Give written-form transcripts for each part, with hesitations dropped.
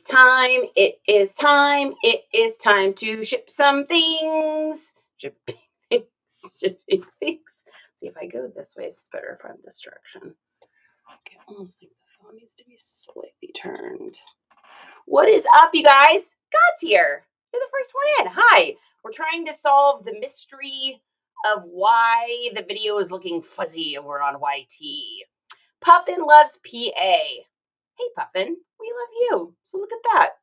Time. It is time. It is time to ship some things. Shipping things. Shipping things. See if I go this way, so it's better if I'm this direction. Okay, almost think the phone needs to be slightly turned. What is up, you guys? God's here. You're the first one in. Hi. We're trying to solve the mystery of why the video is looking fuzzy over on YT. Puffin loves PA. Hey, Puffin, we love you. So look at that.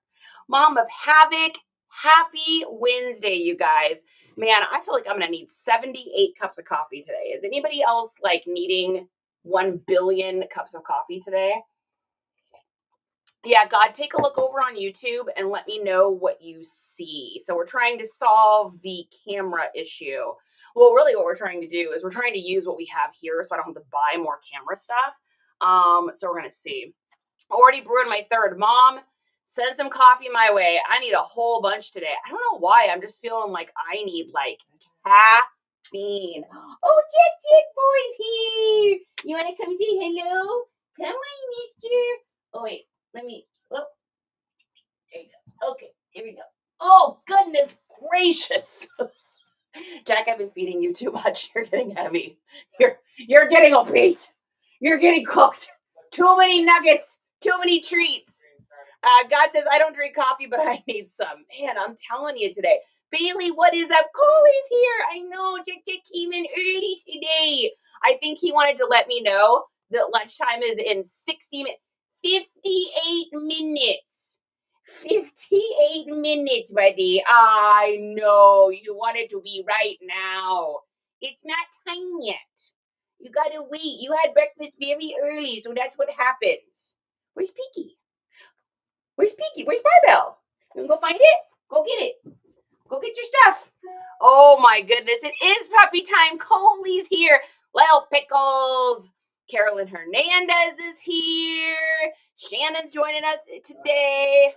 Mom of Havoc, happy Wednesday, you guys. Man, I feel like I'm going to need 78 cups of coffee today. Is anybody else like needing 1 billion cups of coffee today? Yeah, God, take a look over on YouTube and let me know what you see. So we're trying to solve the camera issue. Well, really what we're trying to do is we're trying to use what we have here so I don't have to buy more camera stuff. So we're going to see. Already brewing my third. Mom, send some coffee my way. I need a whole bunch today. I don't know why. I'm just feeling like I need like caffeine. Oh, Jack boy's here. You want to come say hello? Come on, mister. Oh, wait. Let me. Oh, there you go. Okay, here we go. Oh, goodness gracious. Jack, I've been feeding you too much. You're getting heavy. You're getting obese. You're getting cooked. Too many nuggets. Too many treats. God says, I don't drink coffee, but I need some. Man, I'm telling you today. Bailey, what is up? Cole is here. I know. Jack came in early today. I think he wanted to let me know that lunchtime is in 58 minutes. 58 minutes, buddy. I know. You want it to be right now. It's not time yet. You gotta wait. You had breakfast very early, so that's what happens. Where's Peaky? Where's Peaky? Where's Barbell? You can go find it? Go get it. Go get your stuff. Oh my goodness. It is puppy time. Coley's here. Little Pickles. Carolyn Hernandez is here. Shannon's joining us today.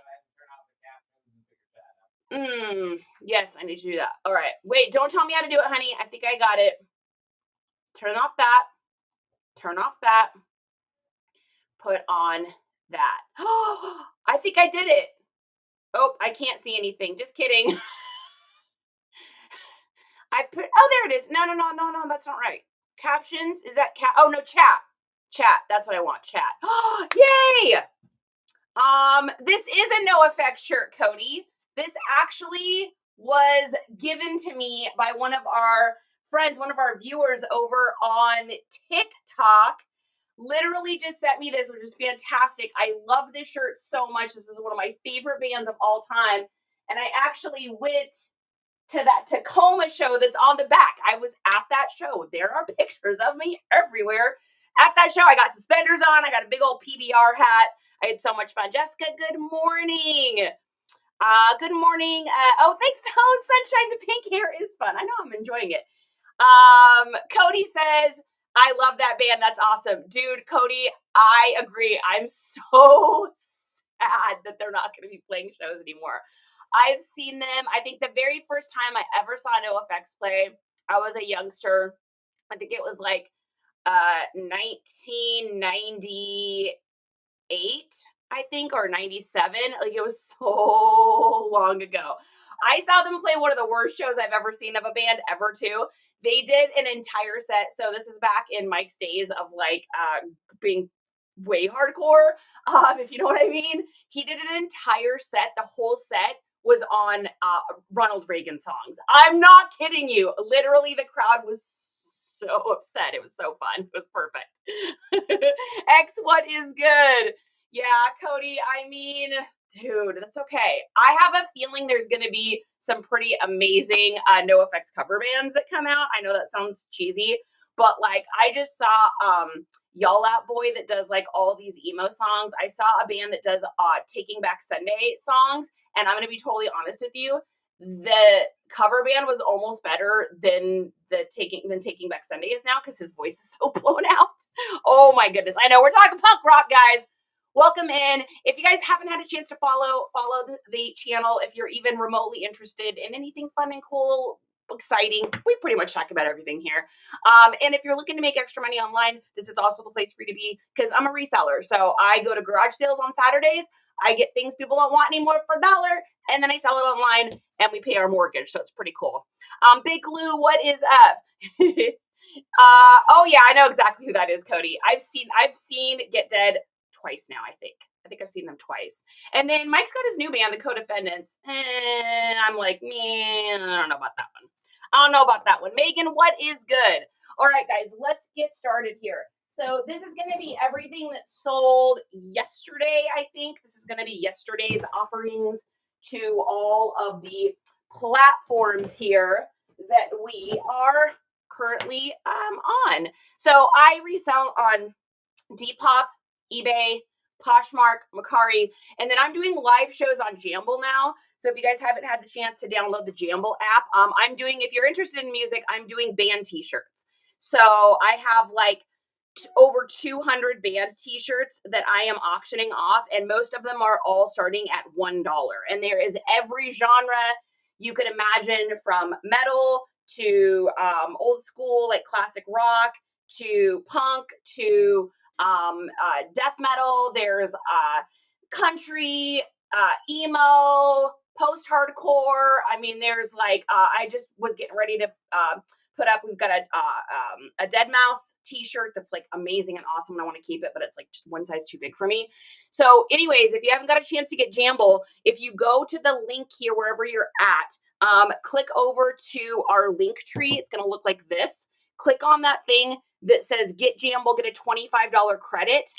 Yes, I need to do that. All right. Wait, don't tell me how to do it, honey. I think I got it. Turn off that. Turn off that. Put on that. Oh, I think I did it. Oh, I can't see anything. Just kidding. Oh, there it is. No, that's not right. Captions, is that oh, no, chat. Chat, that's what I want, chat. Yay! This is a no effect shirt, Cody. This actually was given to me by one of our friends, one of our viewers over on TikTok. Literally just sent me this, which is fantastic. I love this shirt so much. This is one of my favorite bands of all time. And I actually went to that Tacoma show that's on the back. I was at that show. There are pictures of me everywhere at that show. I got suspenders on. I got a big old PBR hat. I had so much fun. Jessica, good morning. Good morning. Oh, thanks. Oh, Sunshine, the pink hair is fun. I know, I'm enjoying it. Cody says, I love that band. That's awesome. Dude, Cody, I agree. I'm so sad that they're not going to be playing shows anymore. I've seen them. I think the very first time I ever saw NoFX play, I was a youngster. I think it was like 1998, I think, or 97. Like, it was so long ago. I saw them play one of the worst shows I've ever seen of a band ever, too. They did an entire set. So this is back in Mike's days of like being way hardcore, if you know what I mean. He did an entire set. The whole set was on Ronald Reagan songs. I'm not kidding you. Literally, the crowd was so upset. It was so fun. It was perfect. X, what is good? Yeah, Cody, I mean, dude, that's okay. I have a feeling there's going to be some pretty amazing NoFX cover bands that come out. I know that sounds cheesy, but like I just saw Y'all Out Boy that does like all these emo songs. I saw a band that does Taking Back Sunday songs, and I'm going to be totally honest with you. The cover band was almost better than Taking Back Sunday is now because his voice is so blown out. Oh my goodness. I know we're talking punk rock, guys. Welcome in. If you guys haven't had a chance to follow the channel, if you're even remotely interested in anything fun and cool, exciting, we pretty much talk about everything here. And if you're looking to make extra money online, this is also the place for you to be because I'm a reseller. So I go to garage sales on Saturdays. I get things people don't want anymore for $1, and then I sell it online and we pay our mortgage. So it's pretty cool. Big Lou, what is up? Oh yeah, I know exactly who that is, Cody. I've seen Get Dead twice now, I think. I've seen them twice. And then Mike's got his new band, the Co-Defendants. And I'm like, man, I don't know about that one. I don't know about that one. Megan, what is good? All right, guys, let's get started here. So this is going to be everything that sold yesterday, I think. This is going to be yesterday's offerings to all of the platforms here that we are currently on. So I resell on Depop, eBay, Posh Mercari, and then I'm doing live shows on Jamble now. So if you guys haven't had the chance to download the Jamble app, I'm doing, if you're interested in music, I'm doing band t-shirts. So I have like over 200 band t-shirts that I am auctioning off, and most of them are all starting at $1. And there is every genre you could imagine, from metal to old school, like classic rock, to punk, to death metal. There's country, emo, post-hardcore. I mean, there's like, I just was getting ready to put up, we've got a Dead Mouse t-shirt that's like amazing and awesome, and I want to keep it, but it's like just one size too big for me. So anyways, if you haven't got a chance to get Jamble, if you go to the link here, wherever you're at, click over to our link tree. It's going to look like this. Click on that thing that says Get Jamble, get a $25 credit.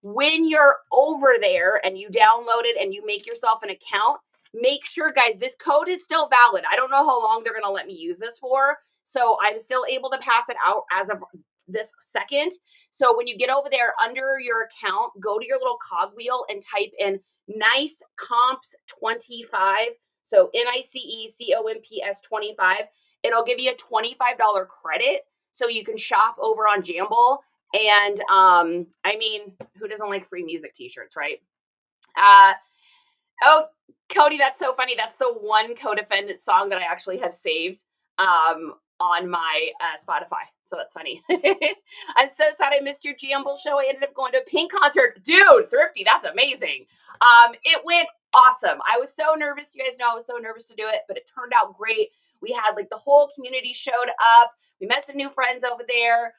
When you're over there and you download it and you make yourself an account, make sure, guys, this code is still valid. I don't know how long they're going to let me use this for. So I'm still able to pass it out as of this second. So when you get over there under your account, go to your little cogwheel and type in NiceComps 25. So NiceComps 25. It'll give you a $25 credit so you can shop over on Jamble. And I mean, who doesn't like free music t-shirts, right? Oh, Cody, that's so funny. That's the one Co-Defendant song that I actually have saved on my Spotify. So that's funny. I'm so sad I missed your Jamble show. I ended up going to a Pink concert. Dude, Thrifty, that's amazing. It went awesome. I was so nervous. You guys know I was so nervous to do it, but it turned out great. We had like the whole community showed up. We met some new friends over there.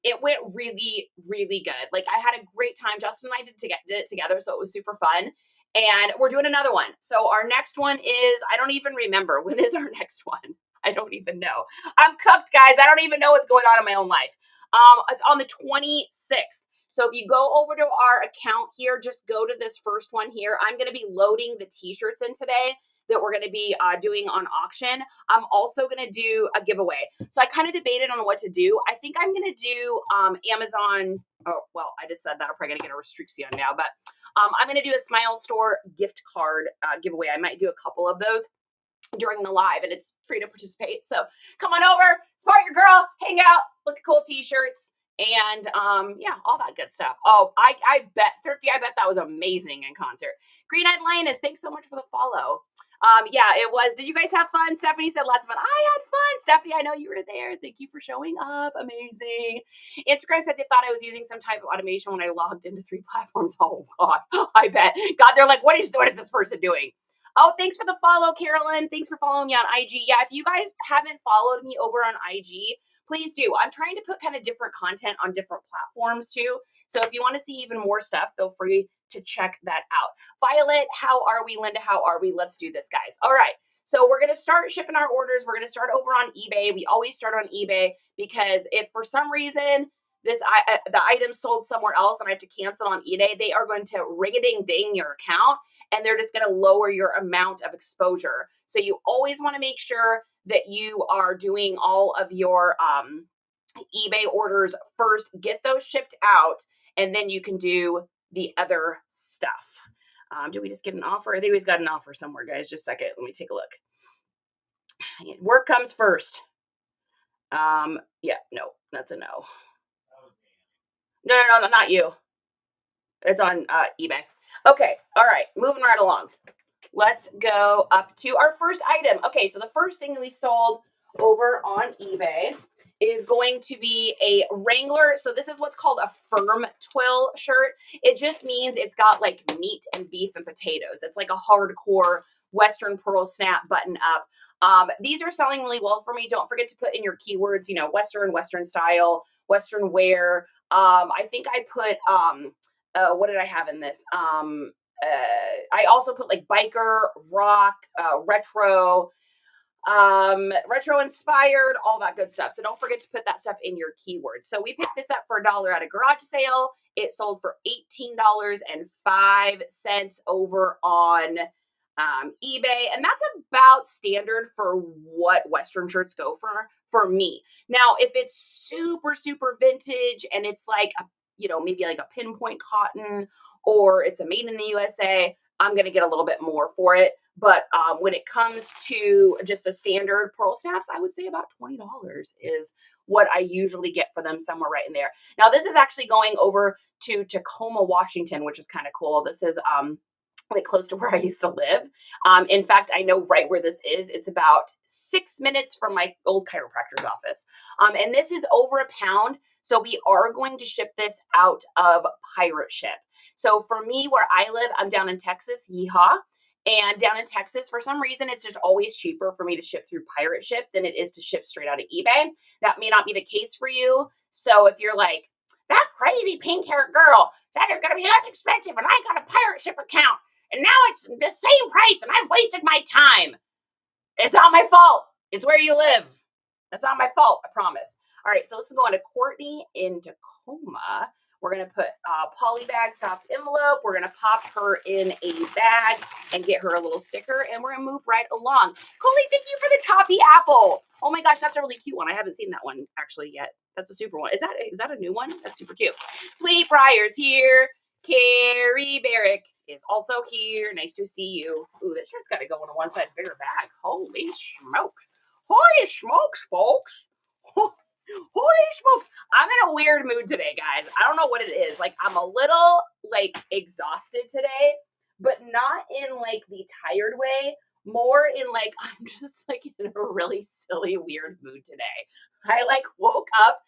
It went really, really good. Like, I had a great time. Justin and I did it together, so it was super fun. And we're doing another one. So our next one is, I don't even remember. When is our next one? I don't even know. I'm cooked, guys. I don't even know what's going on in my own life. It's on the 26th. So if you go over to our account here, just go to this first one here. I'm going to be loading the t-shirts in today that we're going to be doing on auction. I'm also going to do a giveaway. So I kind of debated on what to do. I think I'm going to do Amazon. Oh, well, I just said that. I'm probably going to get a restriction now, but I'm going to do a Smile Store gift card giveaway. I might do a couple of those during the live, and it's free to participate. So come on over, support your girl, hang out, look at cool t-shirts, and yeah, all that good stuff. Oh, I bet, Thrifty, I bet that was amazing in concert. Green Eyed Lioness, thanks so much for the follow. Yeah, it was. Did you guys have fun? Stephanie said lots of fun. I had fun. Stephanie, I know you were there. Thank you for showing up. Amazing. Instagram said they thought I was using some type of automation when I logged into 3 platforms. Oh God, I bet. God, they're like, what is this person doing? Oh, thanks for the follow, Carolyn. Thanks for following me on IG. Yeah, if you guys haven't followed me over on IG, please do. I'm trying to put kind of different content on different platforms too. So if you want to see even more stuff, feel free to check that out. Violet, how are we? Linda, how are we? Let's do this, guys. All right. So we're going to start shipping our orders. We're going to start over on eBay. We always start on eBay because if for some reason the item sold somewhere else and I have to cancel on eBay, they are going to ring-a-ding-ding your account, and they're just going to lower your amount of exposure. So you always want to make sure that you are doing all of your eBay orders first, get those shipped out, and then you can do the other stuff. Did we just get an offer? I think we've got an offer somewhere, guys. Just a second. Let me take a look. Work comes first. Yeah, no, that's a no. No, not you. It's on eBay. Okay, all right, moving right along. Let's go up to our first item. Okay, so the first thing that we sold over on eBay is going to be a Wrangler. So this is what's called a firm twill shirt. It just means it's got like meat and beef and potatoes. It's like a hardcore Western pearl snap button up. These are selling really well for me. Don't forget to put in your keywords, you know, Western style, Western wear. I think I put, what did I have in this? I also put like biker, rock, retro, retro inspired, all that good stuff. So don't forget to put that stuff in your keywords. So we picked this up for $1 at a garage sale. It sold for $18.05 over on eBay, and that's about standard for what Western shirts go for me. Now, if it's super vintage and it's like a, you know, maybe like a pinpoint cotton or it's a made in the USA, I'm gonna get a little bit more for it. But when it comes to just the standard pearl snaps, I would say about $20 is what I usually get for them, somewhere right in there. Now, this is actually going over to Tacoma, Washington, which is kind of cool. This is like close to where I used to live. In fact, I know right where this is. It's about 6 minutes from my old chiropractor's office. And this is over a pound. So we are going to ship this out of pirate ship. So for me, where I live, I'm down in Texas, yeehaw. And down in Texas, for some reason, it's just always cheaper for me to ship through pirate ship than it is to ship straight out of eBay. That may not be the case for you. So if you're like, that crazy pink-haired girl, that is going to be less expensive, and I got a pirate ship account, and now it's the same price, and I've wasted my time. It's not my fault. It's where you live. That's not my fault, I promise. All right, so this is going to Courtney in Tacoma. We're going to put poly bag, soft envelope. We're going to pop her in a bag and get her a little sticker, and we're going to move right along. Coley, thank you for the toffee apple. Oh my gosh, that's a really cute one. I haven't seen that one actually yet. That's a super one. Is that a new one? That's super cute. Sweet Briar's here. Carrie Barrick is also here. Nice to see you. Ooh, this shirt's got to go in a one-size bigger bag. Holy smokes. Holy smokes, folks. Holy smokes. I'm in a weird mood today, guys. I don't know what it is. Like, I'm a little, like, exhausted today, but not in, like, the tired way. More in, like, I'm just, like, in a really silly, weird mood today. I, like, woke up,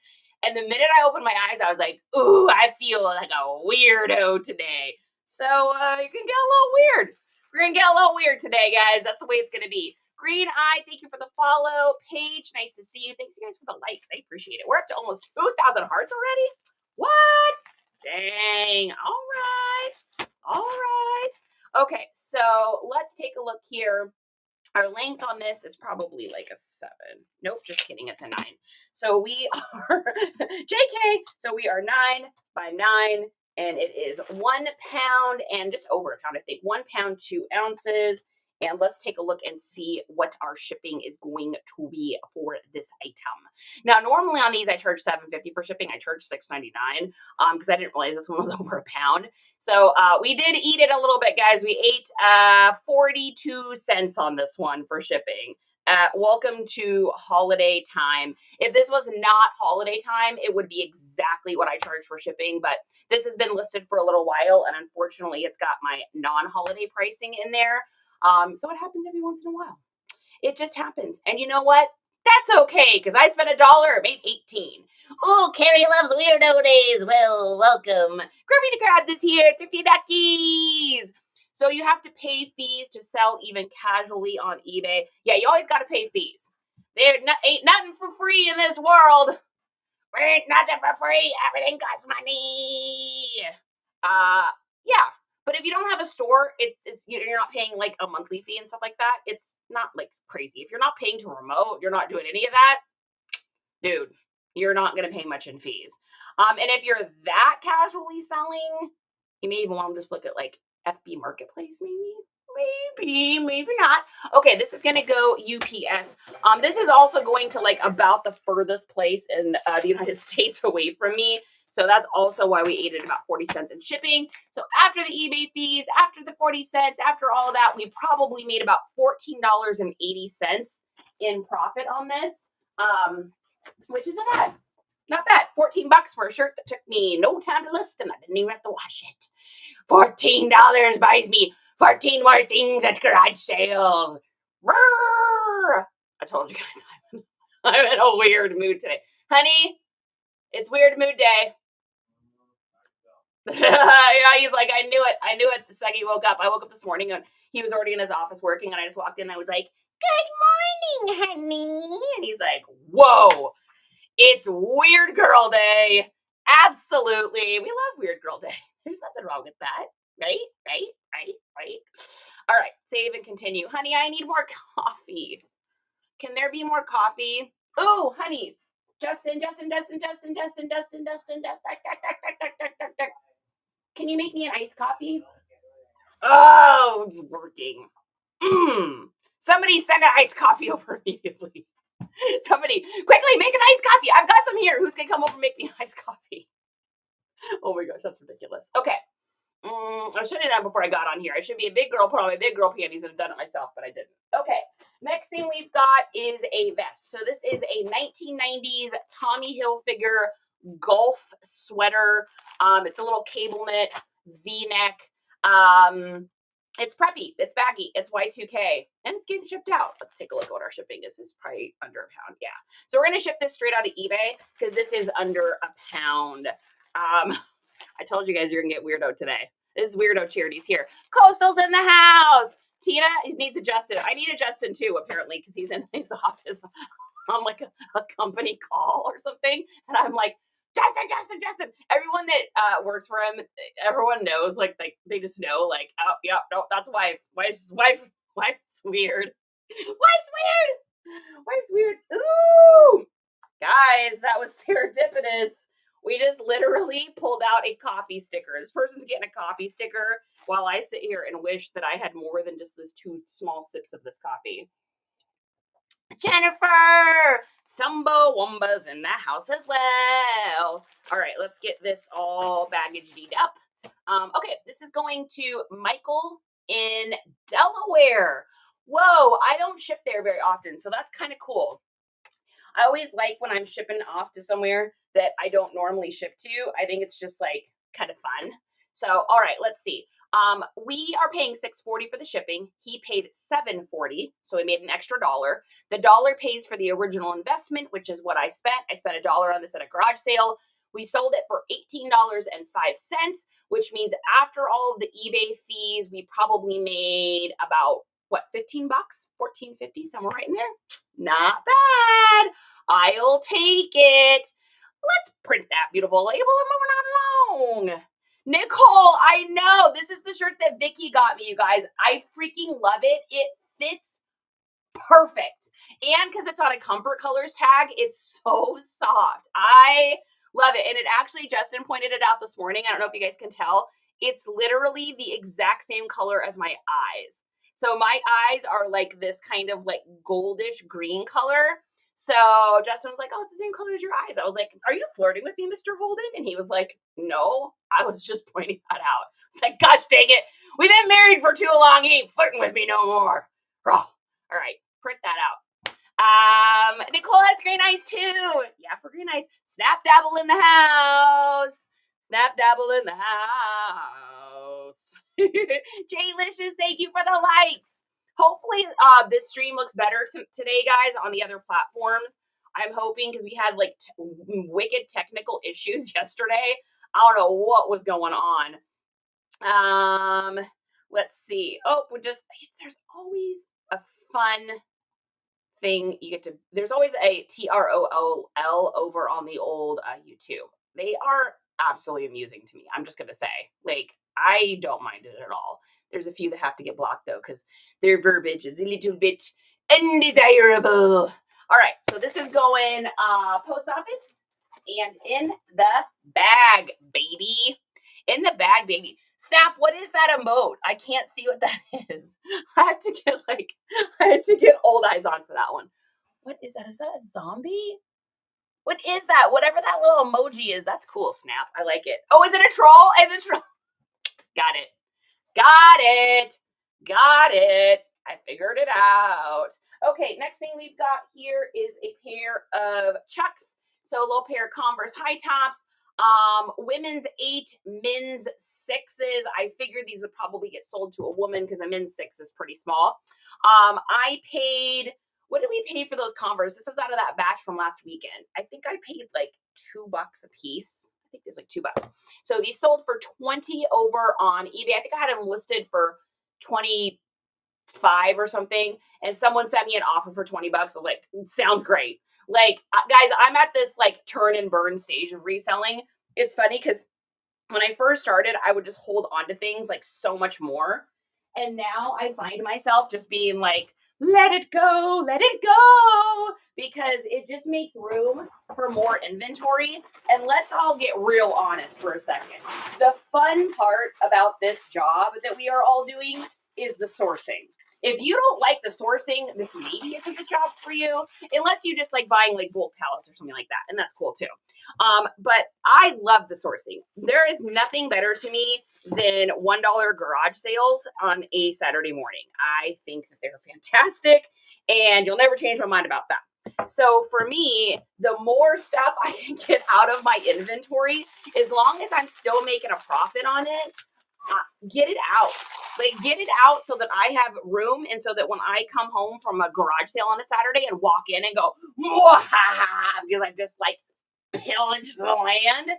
and the minute I opened my eyes, I was like, ooh, I feel like a weirdo today. So, you're gonna get a little weird. We're gonna get a little weird today, guys. That's the way it's gonna be. Green Eye, thank you for the follow. Paige, nice to see you. Thanks, you guys, for the likes. I appreciate it. We're up to almost 2,000 hearts already. What? Dang. All right. Okay, so let's take a look here. Our length on this is probably like a 7. Nope, just kidding. It's a 9. So we are, JK, so we are 9 by 9, and it is 1 pound and just over a pound, I think. 1 pound, 2 ounces. And let's take a look and see what our shipping is going to be for this item. Now, normally on these, I charge $7.50 for shipping. I charge $6.99 because I didn't realize this one was over a pound. So we did eat it a little bit, guys. We ate 42 cents on this one for shipping. Welcome to holiday time. If this was not holiday time, it would be exactly what I charge for shipping, but this has been listed for a little while, and unfortunately, it's got my non-holiday pricing in there. So it happens every once in a while. It just happens. And you know what? That's okay, because I spent $1, made 18. Oh, Carrie loves weirdo days. Well, welcome. Gravy Crabs is here. Thrifty Duckies. So you have to pay fees to sell even casually on eBay. Yeah, you always got to pay fees. There ain't nothing for free in this world. There ain't nothing for free. Everything costs money. Yeah. But if you don't have a store, you're not paying like a monthly fee and stuff like that. It's not like crazy. If you're not paying to remote, you're not doing any of that, dude, you're not going to pay much in fees. And if you're that casually selling, you may even want to just look at like FB Marketplace, maybe not. Okay, this is going to go UPS. This is also going to like about the furthest place in the United States away from me. So that's also why we ate it about 40 cents in shipping. So after the eBay fees, after the 40 cents, after all of that, we probably made about $14.80 in profit on this, which isn't bad. Not bad. $14 for a shirt that took me no time to list, and I didn't even have to wash it. $14 buys me 14 more things at garage sales. Roar! I told you guys I'm in a weird mood today. Honey, it's weird mood day. Yeah, he's like, I knew it. I knew it the second he woke up. I woke up this morning and he was already in his office working, and I just walked in and I was like, good morning, honey. And he's like, whoa, it's Weird Girl Day. Absolutely. We love Weird Girl Day. There's nothing wrong with that. Right? Right? All right, save and continue. Honey, I need more coffee. Can there be more coffee? Oh, honey. Justin. Can you make me an iced coffee? Oh, it's working. Somebody send an iced coffee over immediately. Somebody, quickly make an iced coffee. I've got some here. Who's going to come over and make me iced coffee? Oh my gosh, that's ridiculous. Okay. I should have done before I got on here. I should be a big girl, put on my big girl panties and have done it myself, but I didn't. Okay. Next thing we've got is a vest. So this is a 1990s Tommy Hilfiger golf sweater. It's a little cable knit V-neck. It's preppy, it's baggy, it's Y2K, and it's getting shipped out. Let's take a look at what our shipping is. It's probably under a pound. Yeah. So we're going to ship this straight out of eBay because this is under a pound. I told you guys you're going to get weirdo today. This is Weirdo Charities here. Coastal's in the house. Tina needs a Justin. I need a Justin too, apparently, because he's in his office on like a company call or something. And I'm like, Justin. Everyone that works for him, everyone knows, like they just know, like, oh yeah, no, that's wife. Wife's weird. Wife's weird. Ooh, guys, that was serendipitous. We just literally pulled out a coffee sticker. This person's getting a coffee sticker while I sit here and wish that I had more than just this 2 small sips of this coffee. Jennifer! Thumbo Wumba's in the house as well. All right, let's get this all baggaged up. Okay, this is going to Michael in Delaware. Whoa, I don't ship there very often, so that's kind of cool. I always like when I'm shipping off to somewhere that I don't normally ship to. I think it's just like kind of fun. So, all right, let's see. We are paying $6.40 for the shipping. He paid $7.40, so he made an extra $1. The $1 pays for the original investment, which is what I spent. I spent $1 on this at a garage sale. We sold it for $18.05, which means after all of the eBay fees, we probably made about what, $15, $14.50, somewhere right in there. Not bad. I'll take it. Let's print that beautiful label and moving on along. Nicole, I know this is the shirt that Vicky got me, you guys. I freaking love it. It fits perfect. And because it's on a comfort colors tag, it's so soft. I love it. And it actually, Justin pointed it out this morning. I don't know if you guys can tell. It's literally the exact same color as my eyes. So my eyes are like this kind of like goldish green color. So Justin was like, oh, it's the same color as your eyes. I was like, are you flirting with me, Mr. Holden? And he was like, no, I was just pointing that out. It's like, gosh, dang it. We've been married for too long. He ain't flirting with me no more. Oh, all right, print that out. Nicole has green eyes too. Yeah, for green eyes. Snap Dabble in the house. Snap Dabble in the house. J-Licious, thank you for the likes. Hopefully this stream looks better today, guys, on the other platforms. I'm hoping, because we had like wicked technical issues yesterday. I don't know what was going on. Let's see. Oh, there's always a fun thing you get to, there's always a TROOL over on the old YouTube. They are absolutely amusing to me. I'm just going to say, like, I don't mind it at all. There's a few that have to get blocked though, because their verbiage is a little bit undesirable. All right, so this is going post office and in the bag, baby. In the bag, baby. Snap, what is that emote? I can't see what that is. I had to get old eyes on for that one. What is that? Is that a zombie? What is that? Whatever that little emoji is, that's cool, Snap. I like it. Oh, is it a troll? Is it a troll? Got it. I figured it out. Okay, next thing we've got here is a pair of Chucks. So a little pair of Converse high tops. Women's 8, men's 6s. I figured these would probably get sold to a woman because a men's 6 is pretty small. I paid what did we pay for those Converse? This is out of that batch from last weekend. I think I paid like $2 a piece. I think there's like $2. So these sold for 20 over on eBay. I think I had them listed for 25 or something. And someone sent me an offer for $20. I was like, sounds great. Like, guys, I'm at this like turn and burn stage of reselling. It's funny because when I first started, I would just hold on to things like so much more. And now I find myself just being like, let it go, because it just makes room for more inventory. And let's all get real honest for a second. The fun part about this job that we are all doing is the sourcing. If you don't like the sourcing, this maybe isn't the job for you, unless you just like buying like bulk pallets or something like that. And that's cool too. But I love the sourcing. There is nothing better to me than $1 garage sales on a Saturday morning. I think that they're fantastic, and you'll never change my mind about that. So for me, the more stuff I can get out of my inventory, as long as I'm still making a profit on it, get it out. Like, get it out so that I have room, and so that when I come home from a garage sale on a Saturday and walk in and go, because I've just like pillaged the land,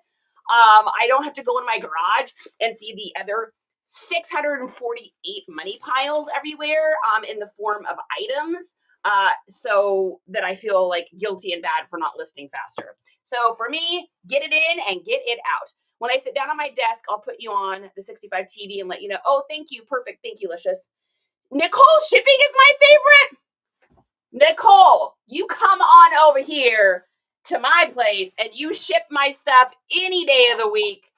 I don't have to go in my garage and see the other 648 money piles everywhere in the form of items, so that I feel like guilty and bad for not listing faster. So for me, get it in and get it out. When I sit down on my desk, I'll put you on the 65 TV and let you know, oh, thank you, perfect, thank you, Licious. Nicole, shipping is my favorite. Nicole, you come on over here to my place and you ship my stuff any day of the week,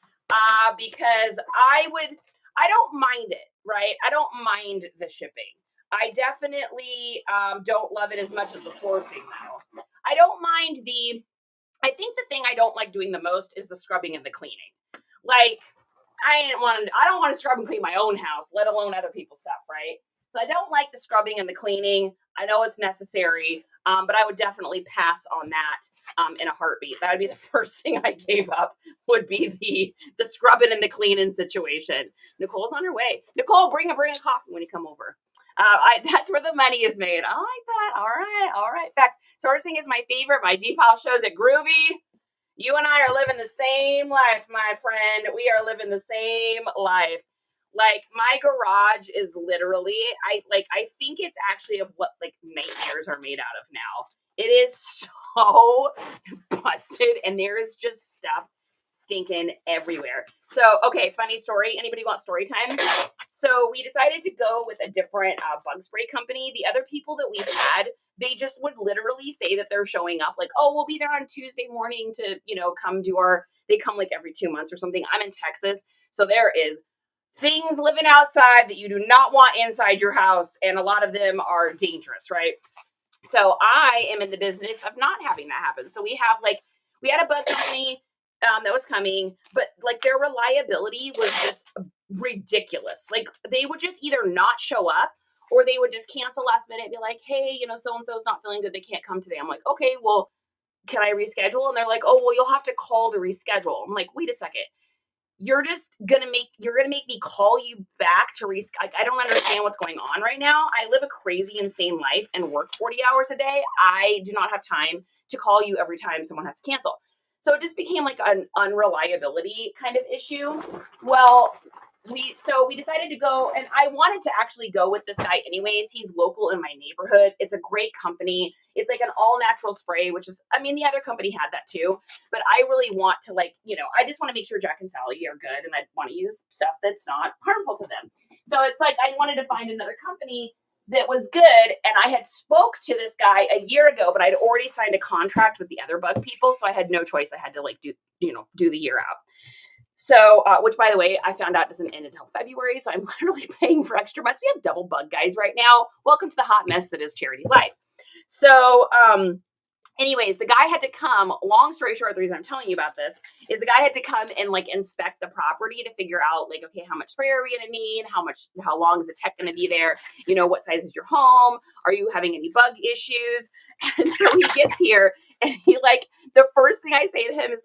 because I don't mind it, right? I don't mind the shipping. I definitely don't love it as much as the sourcing though. I think the thing I don't like doing the most is the scrubbing and the cleaning. Like, I don't want to scrub and clean my own house, let alone other people's stuff, right? So I don't like the scrubbing and the cleaning. I know it's necessary, but I would definitely pass on that in a heartbeat. That would be the first thing I gave up, would be the scrubbing and the cleaning situation. Nicole's on her way. Nicole, bring a coffee when you come over. That's where the money is made. I like that. All right. Facts. Sourcing is my favorite. My Depop shows at Groovy. You and I are living the same life, my friend. We are living the same life. Like, my garage is literally, I think it's actually of what like nightmares are made out of now. It is so busted, and there is just stuff stinking everywhere. So, okay, funny story. Anybody want story time? So we decided to go with a different bug spray company. The other people that we've had, they just would literally say that they're showing up like, oh, we'll be there on Tuesday morning to, come do they come like every 2 months or something. I'm in Texas, so there is things living outside that you do not want inside your house, and a lot of them are dangerous, right? So I am in the business of not having that happen. So we had a bug company that was coming, but like their reliability was just ridiculous. Like, they would just either not show up, or they would just cancel last minute and be like, hey, so-and-so is not feeling good, they can't come today. I'm like, okay, well, can I reschedule? And they're like, oh, well, you'll have to call to reschedule. I'm like, wait a second. You're gonna make me call you back to reschedule. I don't understand what's going on right now. I live a crazy, insane life and work 40 hours a day. I do not have time to call you every time someone has to cancel. So it just became like an unreliability kind of issue. Well, we decided to go, and I wanted to actually go with this guy anyways. He's local in my neighborhood. It's a great company. It's like an all natural spray, which is, the other company had that too, but I really want to I just want to make sure Jack and Sally are good, and I want to use stuff that's not harmful to them. So it's like, I wanted to find another company that was good, and I had spoke to this guy a year ago, but I'd already signed a contract with the other bug people, so I had no choice. I had to do the year out. So, which, by the way, I found out doesn't end until February, so I'm literally paying for extra months. We have double bug guys right now. Welcome to the hot mess that is Charity's life. So, anyways, the guy had to come. Long story short, the reason I'm telling you about this is the guy had to come and inspect the property to figure out okay, how much spray are we gonna need? How long is the tech gonna be there? What size is your home? Are you having any bug issues? And so he gets here, and the first thing I say to him is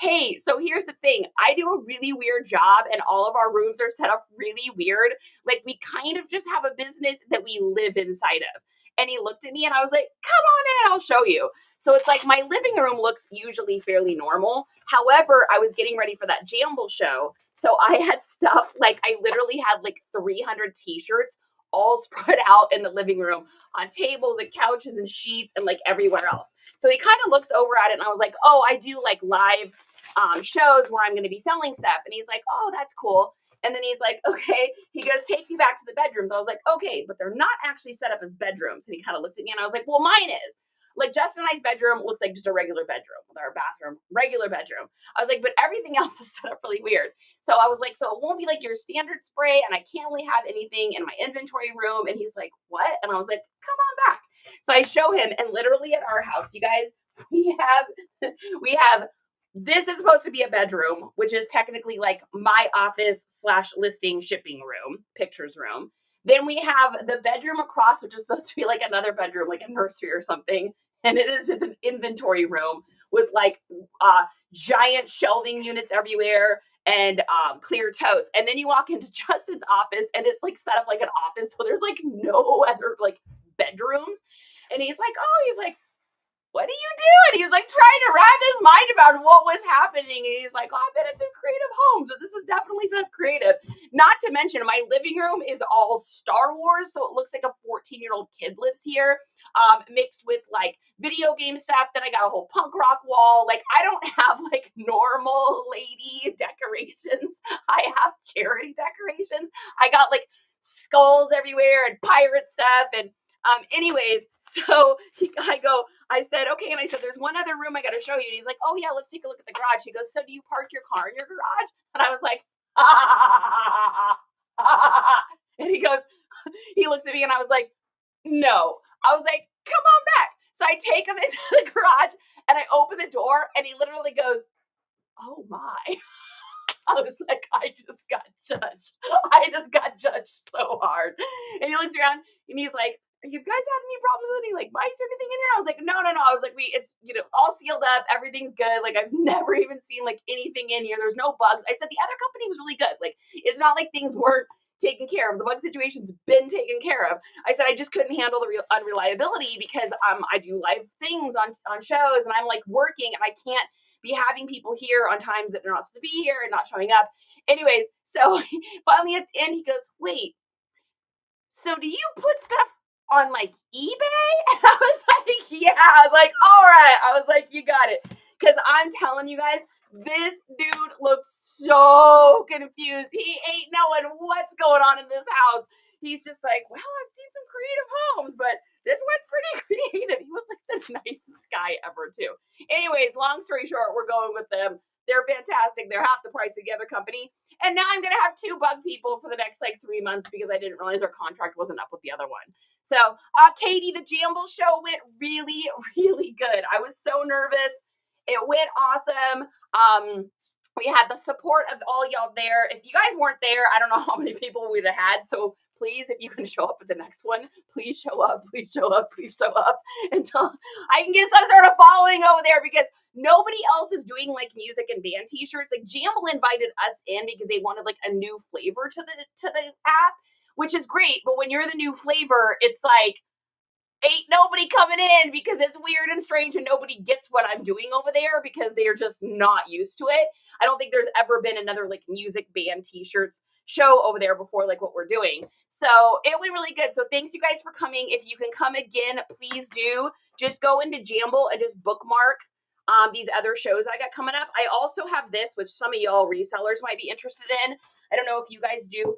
hey, so here's the thing. I do a really weird job, and all of our rooms are set up really weird. We kind of just have a business that we live inside of. And he looked at me and I was like, come on in, I'll show you. So it's like my living room looks usually fairly normal. However, I was getting ready for that Jamble show. So I had stuff, like I literally had like 300 t-shirts all spread out in the living room on tables and couches and sheets and like everywhere else. So he kind of looks over at it and I was like, oh, I do like live shows where I'm going to be selling stuff. And he's like, oh, that's cool. And then he's like, okay. He goes, take me back to the bedrooms. I was like, okay, but they're not actually set up as bedrooms. And he kind of looks at me and I was like, well, mine is. Like Justin and I's bedroom looks like just a regular bedroom with our bathroom, regular bedroom. I was like, but everything else is set up really weird. So I was like, so it won't be like your standard spray and I can't really have anything in my inventory room. And he's like, what? And I was like, come on back. So I show him, and literally at our house, you guys, we have this is supposed to be a bedroom, which is technically like my office / listing shipping room, pictures room. Then we have the bedroom across, which is supposed to be like another bedroom, like a nursery or something. And it is just an inventory room with like giant shelving units everywhere and clear totes. And then you walk into Justin's office and it's like set up like an office. So there's like no other like bedrooms. And he's like, what are you doing? He's like trying to wrap his mind about what was happening. And he's like, oh, I bet it's a creative home. So this is definitely stuff creative. Not to mention my living room is all Star Wars. So it looks like a 14-year-old kid lives here, mixed with like video game stuff. Then I got a whole punk rock wall. Like I don't have like normal lady decorations. I have charity decorations. I got like skulls everywhere and pirate stuff. And anyways, so I said, okay. And I said, there's one other room I got to show you. And he's like, oh yeah, let's take a look at the garage. He goes, so do you park your car in your garage? And I was like, and he looks at me and I was like, no. I was like, come on back. So I take him into the garage and I open the door and he literally goes, oh my. I was like, I just got judged. I just got judged so hard. And he looks around and he's like, you guys had any problems with any like mice or anything in here? I was like, no. I was like, it's, all sealed up. Everything's good. Like I've never even seen like anything in here. There's no bugs. I said the other company was really good. Like it's not like things weren't taken care of. The bug situation's been taken care of. I said I just couldn't handle the unreliability because I do live things on shows and I'm like working and I can't be having people here on times that they're not supposed to be here and not showing up. Anyways, so finally at the end he goes, wait, so do you put stuff on like eBay? And I was like, yeah. I was like, all right. I was like, you got it. Because I'm telling you guys, this dude looks so confused. He ain't knowing what's going on in this house. He's just like, well, I've seen some creative homes, but this one's pretty creative. He was like the nicest guy ever, too. Anyways, long story short, we're going with them. They're fantastic. They're half the price of the other company. And now I'm going to have 2 bug people for the next like 3 months because I didn't realize our contract wasn't up with the other one. So, Katie, the Jamble show went really, really good. I was so nervous. It went awesome. We had the support of all y'all there. If you guys weren't there, I don't know how many people we'd have had. So please, if you can show up at the next one, please show up, please show up, please show up until I can get some sort of following over there because nobody else is doing like music and band t-shirts. Like Jamble invited us in because they wanted like a new flavor to the app, which is great. But when you're the new flavor, it's like, ain't nobody coming in because it's weird and strange and nobody gets what I'm doing over there because they're just not used to it. I don't think there's ever been another like music band t-shirts show over there before like what we're doing. So it went really good. So thanks you guys for coming. If you can come again, please do. Just go into Jamble and just bookmark these other shows I got coming up. I also have this, which some of y'all resellers might be interested in. I don't know if you guys do.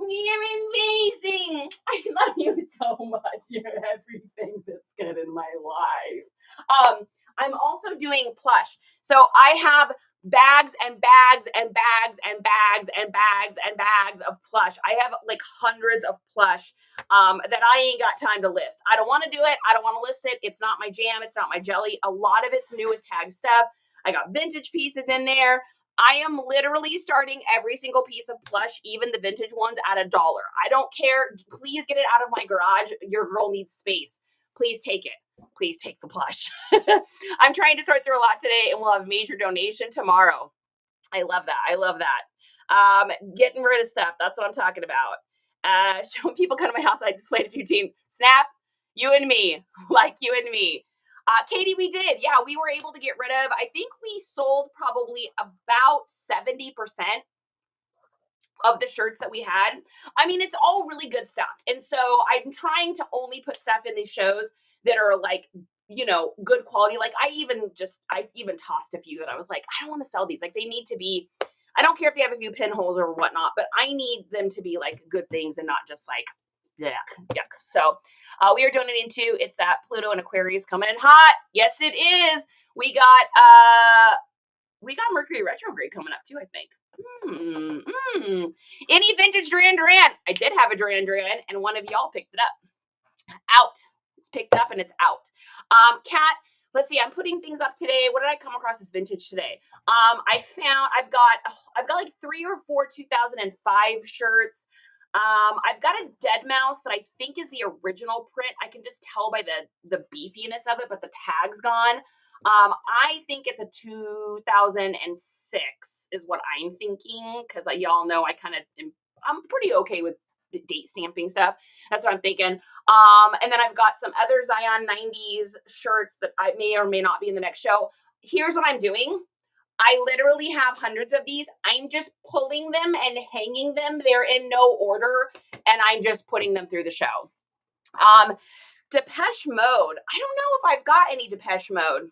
You're amazing. I love you so much. You're everything that's good in my life. I'm also doing plush. So I have bags and bags and bags and bags and bags and bags of plush. I have like hundreds of plush that I ain't got time to list. I don't want to do it. I don't want to list it. It's not my jam. It's not my jelly. A lot of it's new with tag stuff. I got vintage pieces in there. I am literally starting every single piece of plush, even the vintage ones, at $1. I don't care. Please get it out of my garage. Your girl needs space. Please take it. Please take the plush. I'm trying to sort through a lot today, and we'll have major donation tomorrow. I love that. I love that. Getting rid of stuff. That's what I'm talking about. When people come to my house, I displayed a few teams. Snap, You and me, like you and me. Katie, we did. Yeah, we were able to get rid of, I think we sold probably about 70% of the shirts that we had. I mean, it's all really good stuff. And so I'm trying to only put stuff in these shows that are like, you know, good quality. Like I even tossed a few that I was like, I don't want to sell these. Like they need to be, I don't care if they have a few pinholes or whatnot, but I need them to be like good things and not just like, yucks. So we are donating to, it's that Pluto and Aquarius coming in hot. Yes, it is. We got Mercury retrograde coming up too, I think. Any vintage Duran Duran? I did have a Duran Duran, and one of y'all picked it up. Out. It's picked up and it's out. Kat, let's see. I'm putting things up today. What did I come across as vintage today? I've got like 3 or 4 2005 shirts. I've got a Dead Mouse that I think is the original print. I can just tell by the beefiness of it, but the tag's gone. I think it's a 2006 is what I'm thinking, because y'all know I'm pretty okay with the date stamping stuff. That's what I'm thinking. And then I've got some other Zion 90s shirts that I may or may not be in the next show. Here's what I'm doing. I literally have hundreds of these. I'm just pulling them and hanging them. They're in no order, and I'm just putting them through the show. Depeche Mode. I don't know if I've got any Depeche Mode.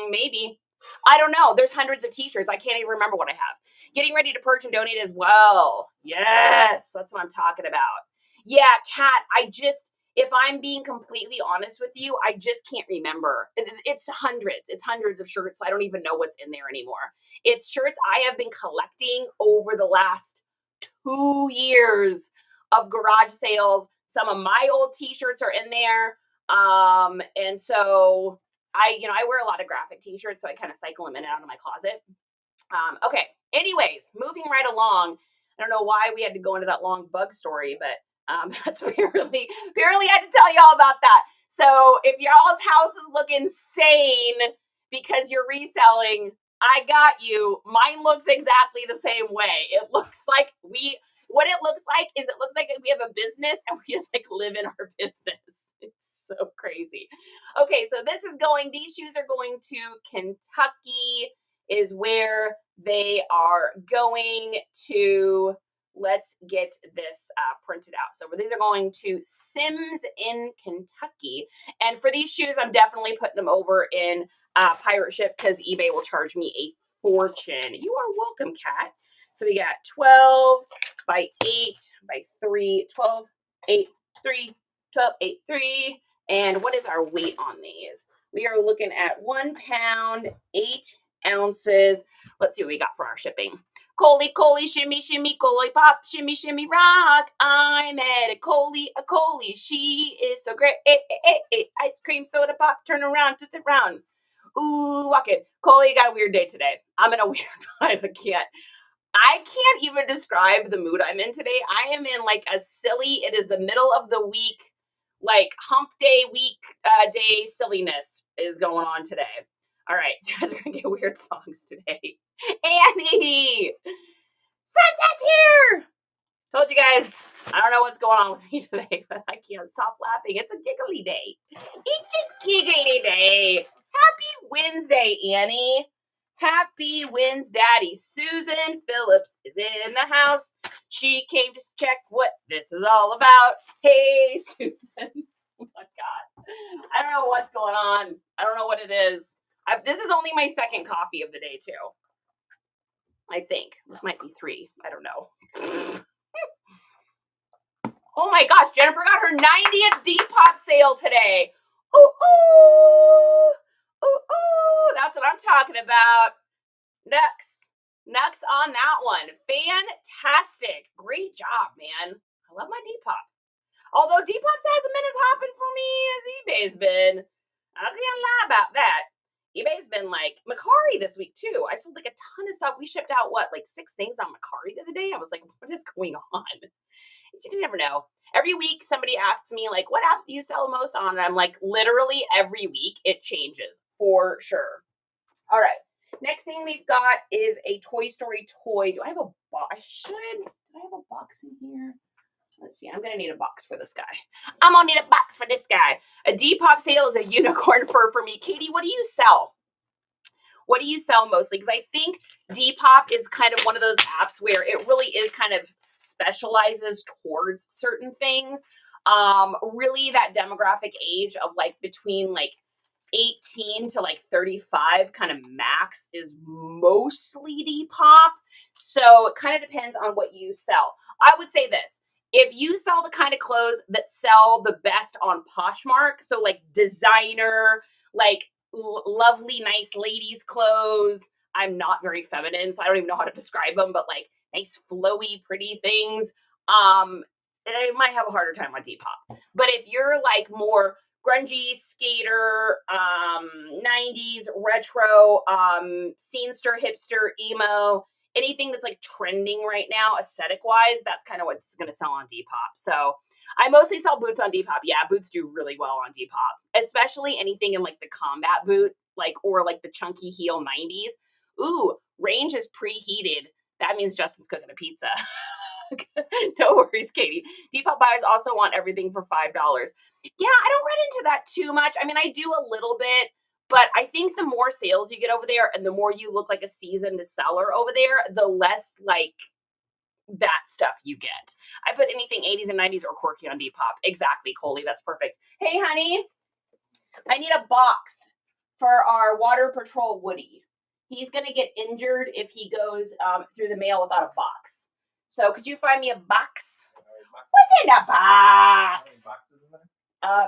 Maybe. I don't know. There's hundreds of t-shirts. I can't even remember what I have. Getting ready to purge and donate as well. Yes, that's what I'm talking about. Yeah, Kat, if I'm being completely honest with you, I just can't remember. It's hundreds of shirts. I don't even know what's in there anymore. It's shirts I have been collecting over the last 2 years of garage sales. Some of my old t-shirts are in there. And so I wear a lot of graphic t-shirts, so I kind of cycle them in and out of my closet. Okay. Anyways, moving right along. I don't know why we had to go into that long bug story, but that's apparently I had to tell y'all about that. So if y'all's houses look insane because you're reselling, I got you. Mine looks exactly the same way. It looks like we have a business and we just like live in our business. It's so crazy. Okay, so these shoes are going to Kentucky is where they are going to. Let's get this printed out. So these are going to Sims in Kentucky. And for these shoes, I'm definitely putting them over in pirate ship because eBay will charge me a fortune. You are welcome, Kat. So we got 12 by 8 by 3, 12, 8, 3, 12, 8, 3. And what is our weight on these? We are looking at 1 pound, 8 ounces. Let's see what we got for our shipping. Coley, shimmy, shimmy, Coley pop, shimmy, shimmy, rock. I met a Coley. She is so great. Ice cream, soda pop, turn around, twist it around. Ooh, walk it. Coley got a weird day today. I'm in a weird vibe. I can't even describe the mood I'm in today. I am in like a silly, it is the middle of the week, like hump day week day silliness is going on today. All right, you guys are gonna get weird songs today. Annie! Sunset's here! Told you guys, I don't know what's going on with me today, but I can't stop laughing. It's a giggly day. It's a giggly day. Happy Wednesday, Annie. Happy Wednesday. Susan Phillips is in the house. She came to check what this is all about. Hey, Susan. Oh my God. I don't know what's going on. I don't know what it is. This is only my second coffee of the day, too. I think. This might be 3. I don't know. Oh my gosh, Jennifer got her 90th Depop sale today. Ooh, ooh, ooh, ooh. That's what I'm talking about. Nux on that one. Fantastic. Great job, man. I love my Depop. Although Depop's hasn't been as hopping for me as eBay's been. I can't lie about that. eBay's been like Mercari this week too. I sold like a ton of stuff. We shipped out like 6 things on Mercari the other day. I was like, what is going on? You never know. Every week somebody asks me like, what app do you sell the most on? And I'm like, literally every week it changes for sure. All right. Next thing we've got is a Toy Story toy. Do I have a box? Did I have a box in here? Let's see. I'm going to need a box for this guy. I'm going to need a box for this guy. A Depop sale is a unicorn fur for me. Katie, what do you sell? What do you sell mostly? Because I think Depop is kind of one of those apps where it really is kind of specializes towards certain things. Really that demographic age of like between like 18 to like 35 kind of max is mostly Depop. So it kind of depends on what you sell. I would say this. If you sell the kind of clothes that sell the best on Poshmark, so like designer, like lovely, nice ladies' clothes. I'm not very feminine, so I don't even know how to describe them, but like nice, flowy, pretty things. I might have a harder time on Depop. But if you're like more grungy, skater, 90s, retro, scenester, hipster, emo, anything that's like trending right now, aesthetic wise, that's kind of what's going to sell on Depop. So I mostly sell boots on Depop. Yeah, boots do really well on Depop, especially anything in like the combat boot, like, or like the chunky heel 90s. Ooh, range is preheated. That means Justin's cooking a pizza. No worries, Katie. Depop buyers also want everything for $5. Yeah, I don't run into that too much. I mean, I do a little bit, but I think the more sales you get over there and the more you look like a seasoned seller over there, the less like that stuff you get. I put anything 80s and 90s or quirky on Depop. Exactly, Coley. That's perfect. Hey, honey, I need a box for our water patrol Woody. He's going to get injured if he goes through the mail without a box. So could you find me a box? What's in the box?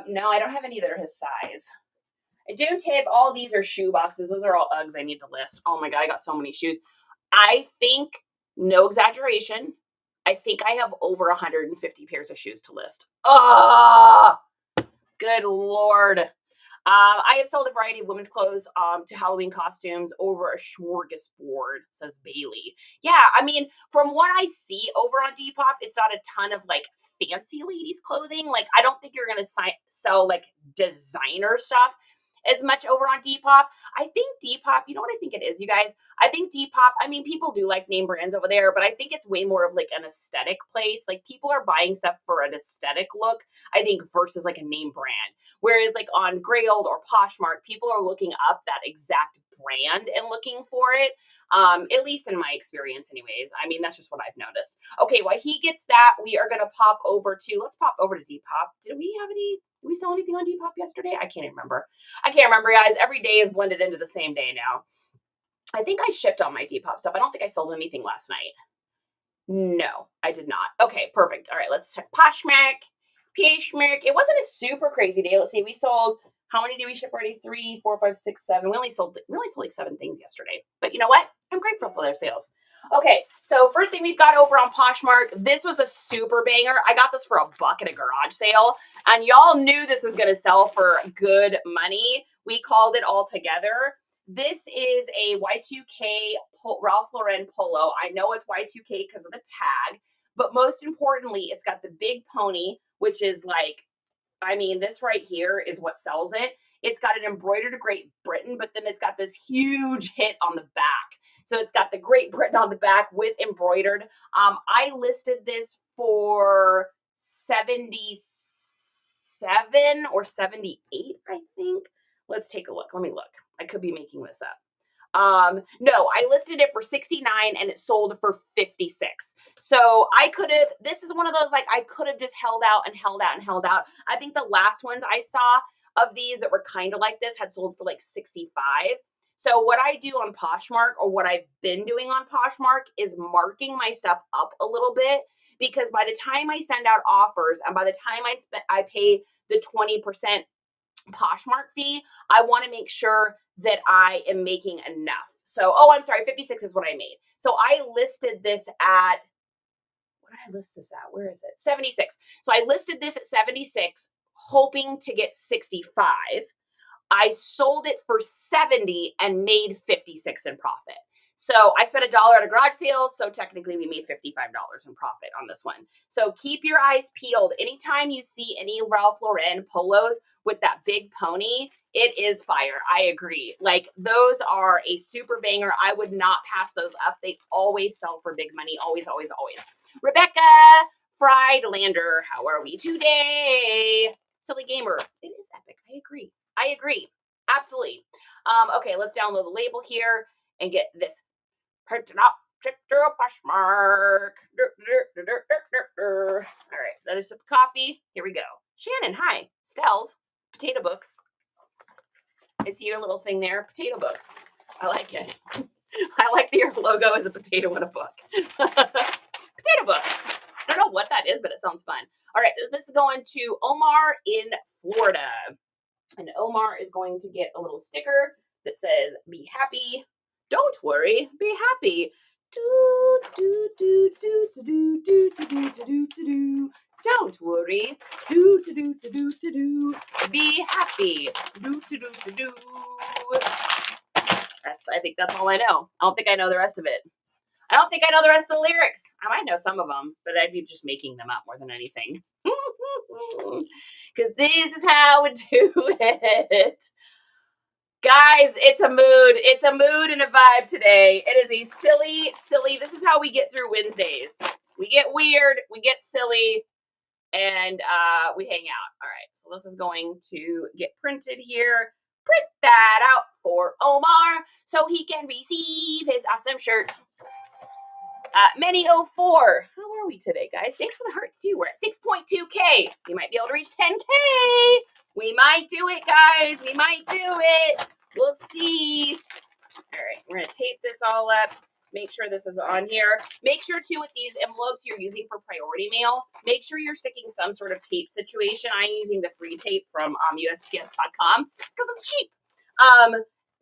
No, I don't have any that are his size. I don't have, all these are shoe boxes. Those are all Uggs I need to list. Oh my God, I got so many shoes. I think, no exaggeration, I think I have over 150 pairs of shoes to list. Oh, good Lord. I have sold a variety of women's clothes to Halloween costumes over a smorgasbord, says Bailey. Yeah, I mean, from what I see over on Depop, it's not a ton of like fancy ladies clothing. Like, I don't think you're going to sell like designer stuff as much over on Depop. I think Depop, you know what I think it is, you guys? I think Depop, I mean, people do like name brands over there, but I think it's way more of like an aesthetic place. Like, people are buying stuff for an aesthetic look, I think, versus like a name brand. Whereas like on Grailed or Poshmark, people are looking up that exact brand and looking for it. At least in my experience anyways. I mean, that's just what I've noticed. Okay, while he gets that, we are going to pop over to, let's pop over to Depop. Did we sell anything on Depop yesterday? I can't remember. Guys. Every day is blended into the same day now. I think I shipped all my Depop stuff. I don't think I sold anything last night. No, I did not. Okay, perfect. All right, let's check Poshmark. It wasn't a super crazy day. Let's see. We sold, how many did we ship already? 3, 4, 5, 6, 7. We only sold like 7 things yesterday. But you know what? I'm grateful for their sales. Okay, so first thing we've got over on Poshmark. This was a super banger. I got this for $1 at a garage sale, and y'all knew this was going to sell for good money. We called it all together. This is a Y2K Ralph Lauren polo. I know it's Y2K because of the tag, but most importantly, it's got the big pony, which is like, I mean, this right here is what sells it. It's got an embroidered Great Britain, but then it's got this huge hit on the back. So it's got the Great Britain on the back with embroidered. I listed this for 77 or 78, I think. Let's take a look. Let me look. I could be making this up. No, I listed it for 69 and it sold for 56. So I could have, this is one of those, like, I could have just held out and held out and held out. I think the last ones I saw of these that were kind of like this had sold for like 65. So what I do on Poshmark, or what I've been doing on Poshmark, is marking my stuff up a little bit, because by the time I send out offers and by the time I pay the 20% Poshmark fee, I want to make sure that I am making enough. So, oh, I'm sorry, 56 is what I made. So I listed this at, what did I list this at? Where is it? 76. So I listed this at 76, hoping to get 65. I sold it for 70 and made 56 in profit. So I spent $1 at a garage sale. So technically we made $55 in profit on this one. So keep your eyes peeled. Anytime you see any Ralph Lauren polos with that big pony, it is fire. I agree. Like, those are a super banger. I would not pass those up. They always sell for big money. Always, always, always. Rebecca Fried Lander, how are we today? Silly Gamer, it is epic. I agree. I agree. Absolutely. Okay, let's download the label here and get this printed up. Trip to a Poshmark. All right, another sip of coffee. Here we go. Shannon, hi. Stells, potato books. I see your little thing there. Potato books. I like it. I like that your logo is a potato in a book. Potato books. I don't know what that is, but it sounds fun. All right, this is going to Omar in Florida. And Omar is going to get a little sticker that says, be happy. Don't worry, be happy. Do, do, do, do, do, do, do, do, do, do, do. Don't worry. Do, do, do, do, do, do. Be happy. Do, do, do, do, do. I think that's all I know. I don't think I know the rest of it. I don't think I know the rest of the lyrics. I might know some of them, but I'd be just making them up more than anything. Because this is how we do it. Guys, it's a mood. It's a mood and a vibe today. It is a silly, this is how we get through Wednesdays. We get weird, we get silly, and we hang out. All right, so this is going to get printed here. Print that out for Omar so he can receive his awesome shirt. Many04. How are we today, guys? Thanks for the hearts, too. We're at 6.2K. We might be able to reach 10K. We might do it, guys. We might do it. We'll see. All right, we're going to tape this all up. Make sure this is on here. Make sure, too, with these envelopes you're using for priority mail, make sure you're sticking some sort of tape situation. I'm using the free tape from USPS.com because I'm cheap.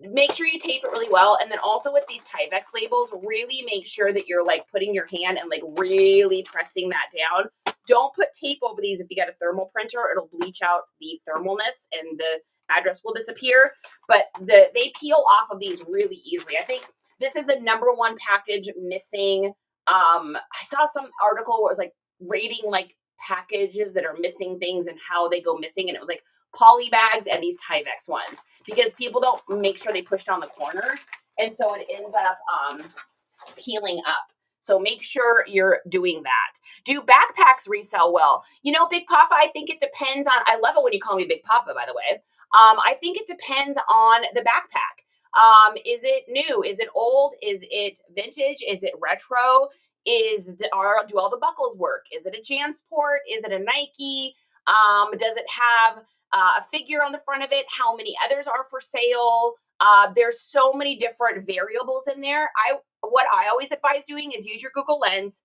Make sure you tape it really well. And then also with these Tyvek labels, really make sure that you're like putting your hand and like really pressing that down. Don't put tape over these. If you got a thermal printer, it'll bleach out the thermalness and the address will disappear. But they peel off of these really easily. I think this is the #1 package missing. I saw some article where it was like rating like packages that are missing things and how they go missing. And it was like poly bags and these Tyvek ones, because people don't make sure they push down the corners, and so it ends up peeling up. So make sure you're doing that. Do backpacks resell well? You know, Big Papa, I think it depends on, I love it when you call me Big Papa, by the way. I think it depends on the backpack. Is it new? Is it old? Is it vintage? Is it retro? Do all the buckles work? Is it a JanSport? Is it a Nike? Does it have a figure on the front of it? How many others are for sale? There's so many different variables in there. What I always advise doing is use your Google Lens,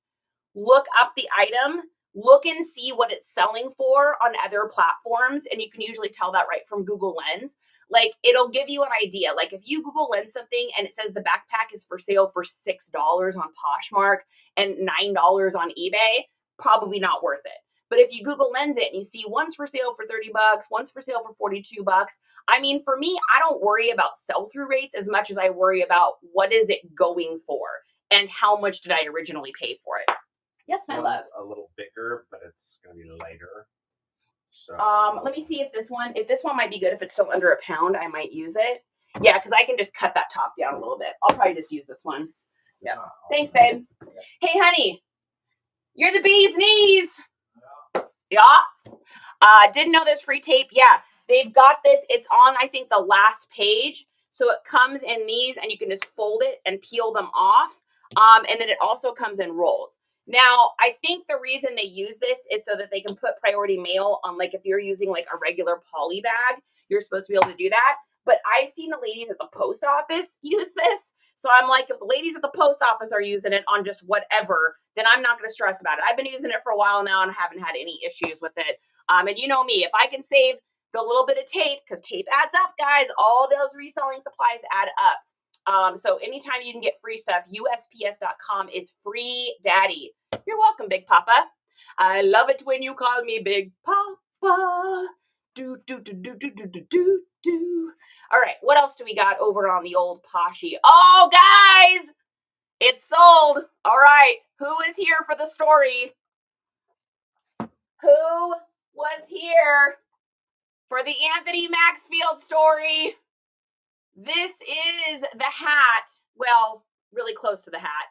look up the item, look and see what it's selling for on other platforms. And you can usually tell that right from Google Lens. Like, it'll give you an idea. Like, if you Google Lens something and it says the backpack is for sale for $6 on Poshmark and $9 on eBay, probably not worth it. But if you Google Lens it and you see one's for sale for $30, one's for sale for $42, I mean, for me, I don't worry about sell-through rates as much as I worry about what is it going for and how much did I originally pay for it. Yes, my love. A little bigger, but it's going to be lighter. So let me see if this one might be good. If it's still under a pound, I might use it. Yeah, because I can just cut that top down a little bit. I'll probably just use this one. Yeah. Thanks, babe. Hey, honey, you're the bee's knees. Yeah. Didn't know there's free tape. Yeah, they've got this. It's on, I think, the last page. So it comes in these, and you can just fold it and peel them off. And then it also comes in rolls. Now, I think the reason they use this is so that they can put priority mail on, like, if you're using like a regular poly bag, you're supposed to be able to do that. But I've seen the ladies at the post office use this. So I'm like, if the ladies at the post office are using it on just whatever, then I'm not going to stress about it. I've been using it for a while now and haven't had any issues with it. And you know me, if I can save the little bit of tape, because tape adds up, guys, all those reselling supplies add up. So anytime you can get free stuff, USPS.com is free daddy. You're welcome, Big Papa. I love it when you call me Big Papa. Do, do, do, do, do, do, do, do, do. All right, what else do we got over on the old Poshy? Oh, guys, it's sold. All right, who is here for the story? Who was here for the Anthony Maxfield story? This is the hat. Well, really close to the hat.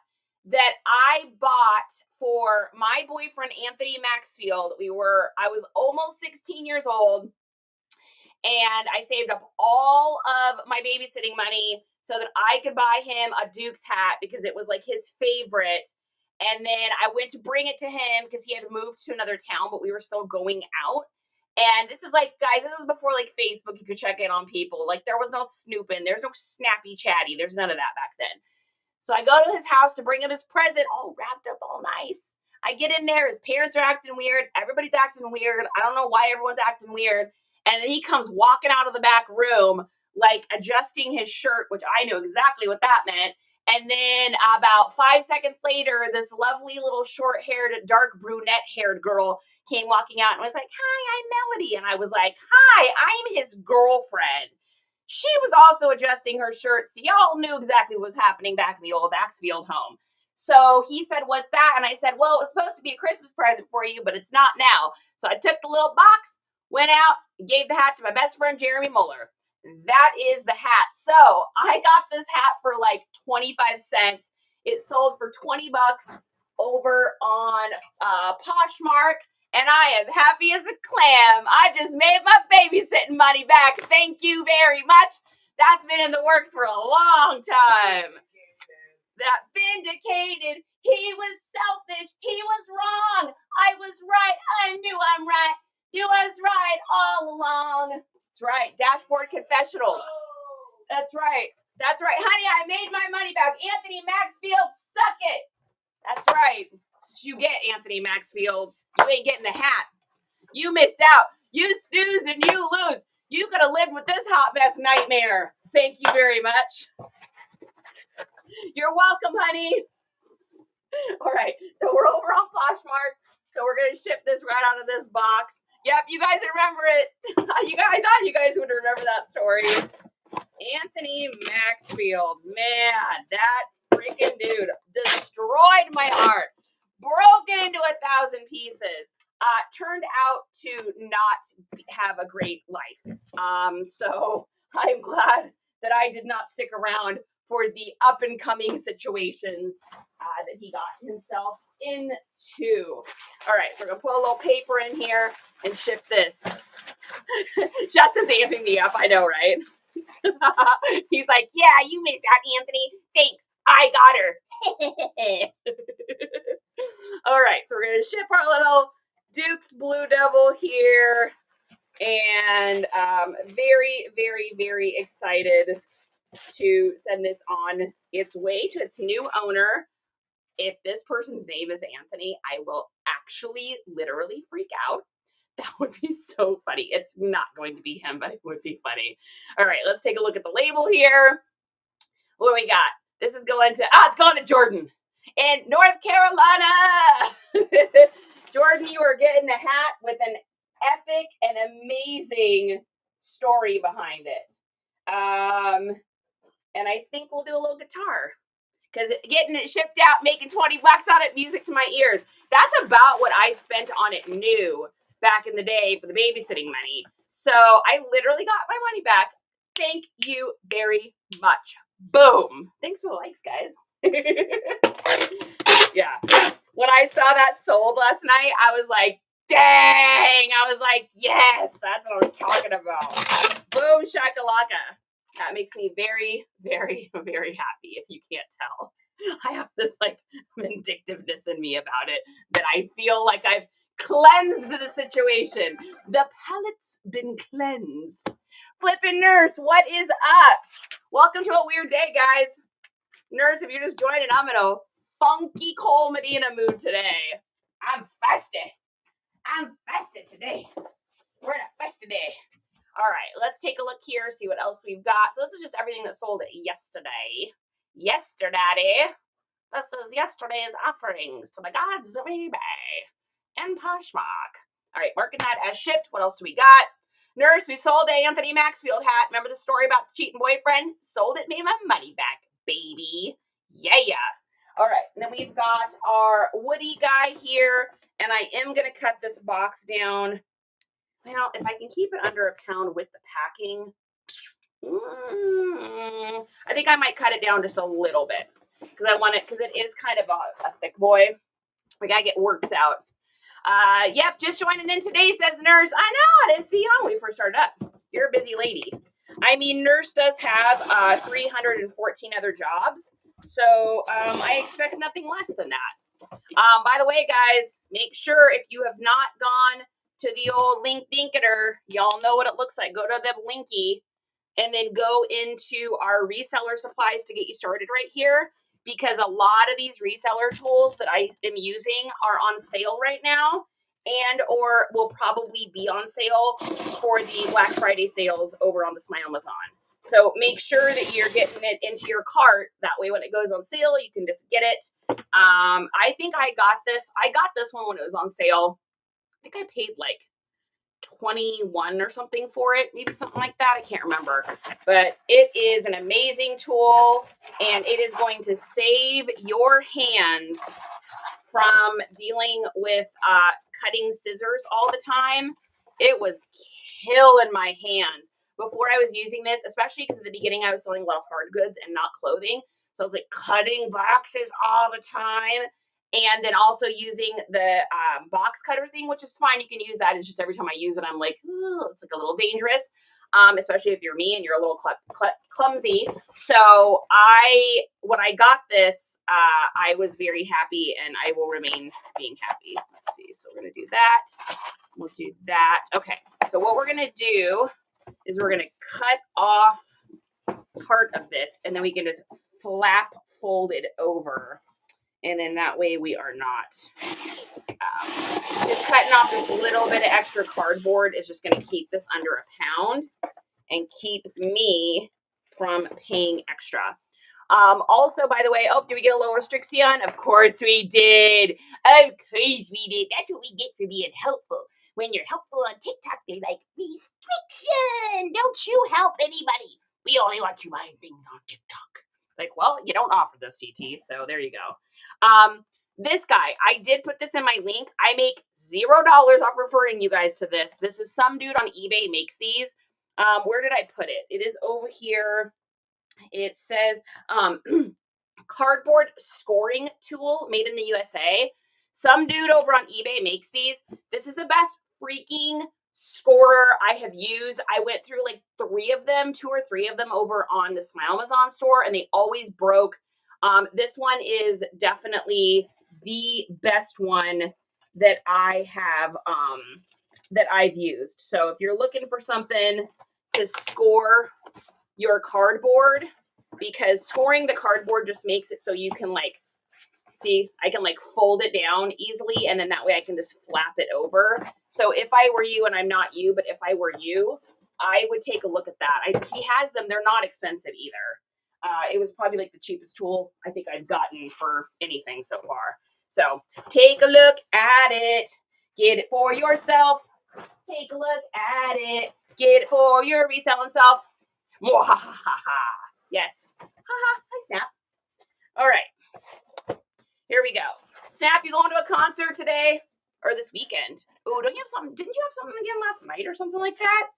that I bought for my boyfriend, Anthony Maxfield. I was almost 16 years old, and I saved up all of my babysitting money so that I could buy him a Duke's hat because it was like his favorite. And then I went to bring it to him because he had moved to another town, but we were still going out. And this is like, guys, this is before like Facebook. You could check in on people. Like there was no snooping. There's no snappy chatty. There's none of that back then. So I go to his house to bring him his present, all wrapped up all nice. I get in there. His parents are acting weird. Everybody's acting weird. I don't know why everyone's acting weird. And then he comes walking out of the back room, like adjusting his shirt, which I knew exactly what that meant. And then about 5 seconds later, this lovely little short-haired, dark brunette-haired girl came walking out and was like, "Hi, I'm Melody." And I was like, "Hi, I'm his girlfriend." She was also adjusting her shirt, so y'all knew exactly what was happening back in the old Maxfield home. So he said, "What's that?" And I said, "Well, it was supposed to be a Christmas present for you, but it's not now." So I took the little box, went out, gave the hat to my best friend, Jeremy Muller. That is the hat. So I got this hat for like 25 cents. It sold for 20 bucks over on Poshmark, and I am happy as a clam. I just made my babysitting money back. Thank you very much. That's been in the works for a long time. That vindicated. He was selfish. He was wrong. I was right. I knew I'm right. You was right all along. That's right. Dashboard confessional. That's right. That's right. Honey, I made my money back. Anthony Maxfield, suck it. That's right. That's what you get, Anthony Maxfield. You ain't getting the hat. You missed out. You snoozed and you lose. You could have lived with this hot mess nightmare. Thank you very much. You're welcome, honey. All right, so we're over on Poshmark. So we're gonna ship this right out of this box. Yep, you guys remember it. I thought you guys would remember that story. Anthony Maxfield, man, that freaking dude destroyed my heart. Broke it into 1,000 pieces. Turned out to not have a great life. So I'm glad that I did not stick around for the up and coming situations that he got himself into. All right, so we're gonna put a little paper in here and ship this. Justin's amping me up, I know, right? He's like, "Yeah, you missed out, Anthony. Thanks, I got her." All right, so we're gonna ship our little Duke's Blue Devil here, and very, very, very excited to send this on its way to its new owner. If this person's name is Anthony, I will actually literally freak out. That would be so funny. It's not going to be him, but it would be funny. All right, let's take a look at the label here. What do we got? This is going to, it's going to Jordan in North Carolina. Jordan, you are getting the hat with an epic and amazing story behind it. And I think we'll do a little guitar. Because getting it shipped out, making 20 bucks on it, music to my ears. That's about what I spent on it new back in the day for the babysitting money. So I literally got my money back. Thank you very much. Boom. Thanks for the likes, guys. Yeah. When I saw that sold last night, I was like, dang. I was like, yes, that's what I'm talking about. Boom shakalaka. That makes me very, very, very happy, if you can't tell. I have this like vindictiveness in me about it that I feel like I've cleansed the situation. The palate's been cleansed. Flippin' Nurse, what is up? Welcome to a weird day, guys. Nurse, if you're just joining, I'm in a funky Cole Medina mood today. I'm festive. I'm festive today. We're in a festive day. All right, let's take a look here, see what else we've got. So this is just everything that sold yesterday. Yesterday. This is yesterday's offerings to the gods of eBay and Poshmark. All right, marking that as shipped. What else do we got? Nurse, we sold a Anthony Maxfield hat. Remember the story about the cheating boyfriend? Sold it, made my money back, baby. Yeah. All right, and then we've got our Woody guy here, and I am going to cut this box down. Well, if I can keep it under a pound with the packing, I think I might cut it down just a little bit. because I want it, because it is kind of a thick boy. We gotta get works out. Yep, just joining in today, says Nurse. I know, I didn't see you on when we first started up. You're a busy lady. I mean, Nurse does have 314 other jobs, so I expect nothing less than that. By the way, guys, make sure if you have not gone to the old Linkedinketer, y'all know what it looks like. Go to the Linky and then go into our reseller supplies to get you started right here, because a lot of these reseller tools that I am using are on sale right now, and or will probably be on sale for the Black Friday sales over on the Smile Amazon. So make sure that you're getting it into your cart. That way when it goes on sale, you can just get it. I think I got this one when it was on sale. I think I paid like 21 or something for it, maybe something like that. I can't remember, but it is an amazing tool, and it is going to save your hands from dealing with cutting scissors all the time. It was killing my hand before I was using this, especially because at the beginning I was selling a lot of hard goods and not clothing. So I was like cutting boxes all the time. And then also using the box cutter thing, which is fine. You can use that. It's just every time I use it, I'm like, it's like a little dangerous, especially if you're me and you're a little clumsy. So when I got this, I was very happy, and I will remain being happy. Let's see. So we're going to do that. We'll do that. Okay. So what we're going to do is we're going to cut off part of this, and then we can just fold it over. And then that way we are not just cutting off this little bit of extra cardboard is just going to keep this under a pound and keep me from paying extra. Also, by the way, did we get a little restriction? Of course we did. Of course we did. That's what we get for being helpful. When you're helpful on TikTok, they're like, restriction. Don't you help anybody. We only want you buying things on TikTok. Like, well, you don't offer this, TT, so there you go. This guy, I did put this in my link. I make $0 off referring you guys to this. This is some dude on eBay makes these. Where did I put it? It is over here. It says cardboard scoring tool made in the USA. Some dude over on eBay makes these. This is the best freaking scorer I have used. I went through like 2 or 3 of them over on the Smile Amazon store, and they always broke. This one is definitely the best one that I have that I've used. So if you're looking for something to score your cardboard, because scoring the cardboard just makes it so you can like, see, I can like fold it down easily, and then that way I can just flap it over. So if I were you, and I'm not you, but if I were you, I would take a look at that. He has them. They're not expensive either. It was probably like the cheapest tool I think I've gotten for anything so far. So take a look at it. Get it for yourself. Take a look at it. Get it for your reselling self. Yes. Hi, Snap. All right. Here we go. Snap, you going to a concert today or this weekend? Oh, don't you have something? Didn't you have something again last night or something like that?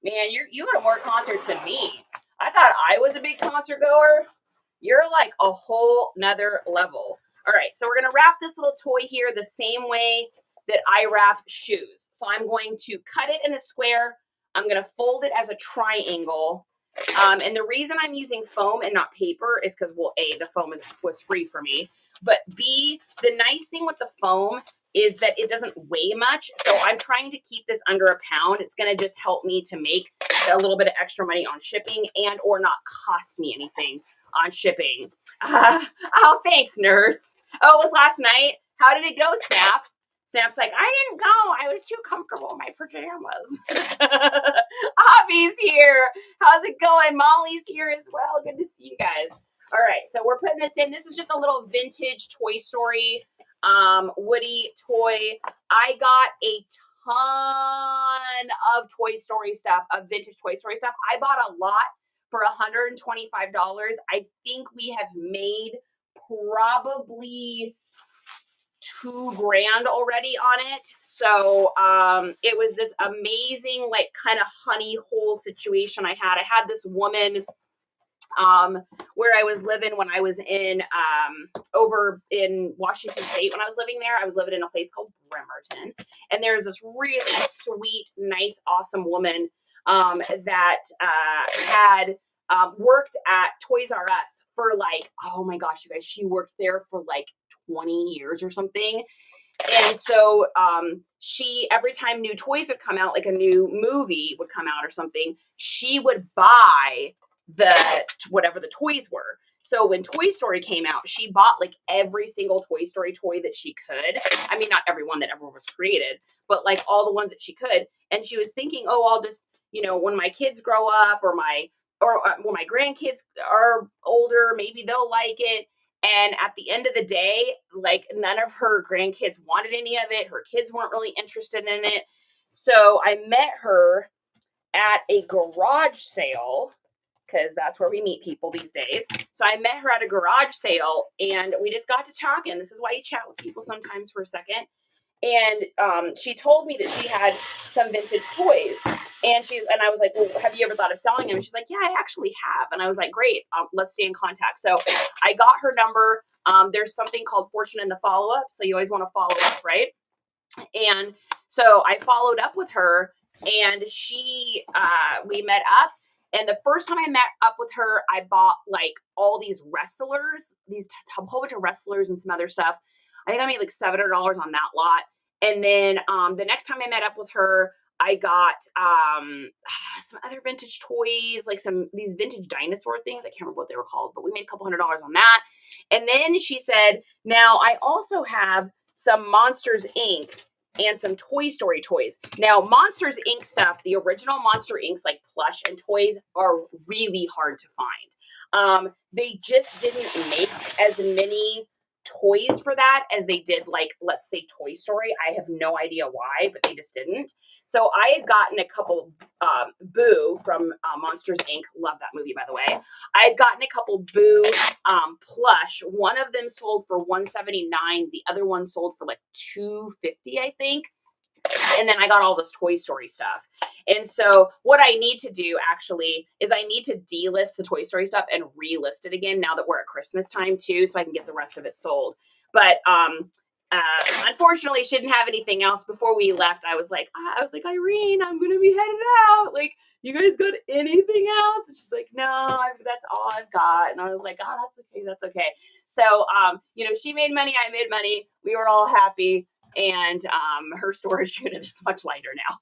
Man, you go to more concerts than me. I thought I was a big concert goer. You're like a whole nother level. All right, so we're going to wrap this little toy here the same way that I wrap shoes. So I'm going to cut it in a square. I'm going to fold it as a triangle. And the reason I'm using foam and not paper is because, well, A, the foam was free for me. But B, the nice thing with the foam is that it doesn't weigh much. So I'm trying to keep this under a pound. It's going to just help me to make a little bit of extra money on shipping and or not cost me anything on shipping. Oh, thanks, Nurse. Oh, it was last night. How did it go, Snap? Snap's like, I didn't go. I was too comfortable in my pajamas. Avi's here. How's it going? Molly's here as well. Good to see you guys. All right, so we're putting this in. This is just a little vintage Toy Story Woody toy. I got a ton of Toy Story stuff, of vintage Toy Story stuff. I bought a lot for $125. I think we have made probably $2,000 already on it. So it was this amazing, like, kind of honey hole situation I had. I had this woman where I was living when I was in over in Washington State. When I was living there, I was living in a place called Bremerton, and there's this really sweet, nice, awesome woman that had worked at Toys R Us for like, oh my gosh, you guys, she worked there for like 20 years or something. And so she, every time new toys would come out, like a new movie would come out or something, she would buy whatever the toys were. So when Toy Story came out, she bought like every single Toy Story toy that she could. I mean, not every one that ever was created, but like all the ones that she could. And she was thinking, oh, I'll just, when my kids grow up or when my grandkids are older, maybe they'll like it. And at the end of the day, like none of her grandkids wanted any of it. Her kids weren't really interested in it. So I met her at a garage sale, because that's where we meet people these days. So I met her at a garage sale and we just got to talking. This is why you chat with people sometimes for a second. And she told me that she had some vintage toys. And I was like, well, have you ever thought of selling them? And she's like, yeah, I actually have. And I was like, great, let's stay in contact. So I got her number. There's something called fortune in the follow-up. So you always want to follow up, right? And so I followed up with her and we met up. And the first time I met up with her, I bought like all these wrestlers, a whole bunch of wrestlers and some other stuff. I think I made like $700 on that lot. And then the next time I met up with her, I got some other vintage toys, like these vintage dinosaur things. I can't remember what they were called, but we made a couple $100 on that. And then she said, now I also have some Monsters Inc. and some Toy Story toys. Now, Monsters Inc. stuff, the original Monster Inc.'s like plush and toys are really hard to find. They just didn't make as many toys for that as they did, like, let's say Toy Story. I have no idea why, but they just didn't. So I had gotten a couple Boo from Monsters Inc. Love that movie, by the way. I had gotten a couple Boo plush. One of them sold for $179. The other one sold for like $250, I think. And then I got all this Toy Story stuff. And so what I need to do actually is I need to delist the Toy Story stuff and relist it again now that we're at Christmas time too, so I can get the rest of it sold. But unfortunately, she didn't have anything else. Before we left, I was like, Irene, I'm going to be headed out. Like, you guys got anything else? And she's like, no, that's all I've got. And I was like, oh, that's okay. So, she made money, I made money. We were all happy. And her storage unit is much lighter now.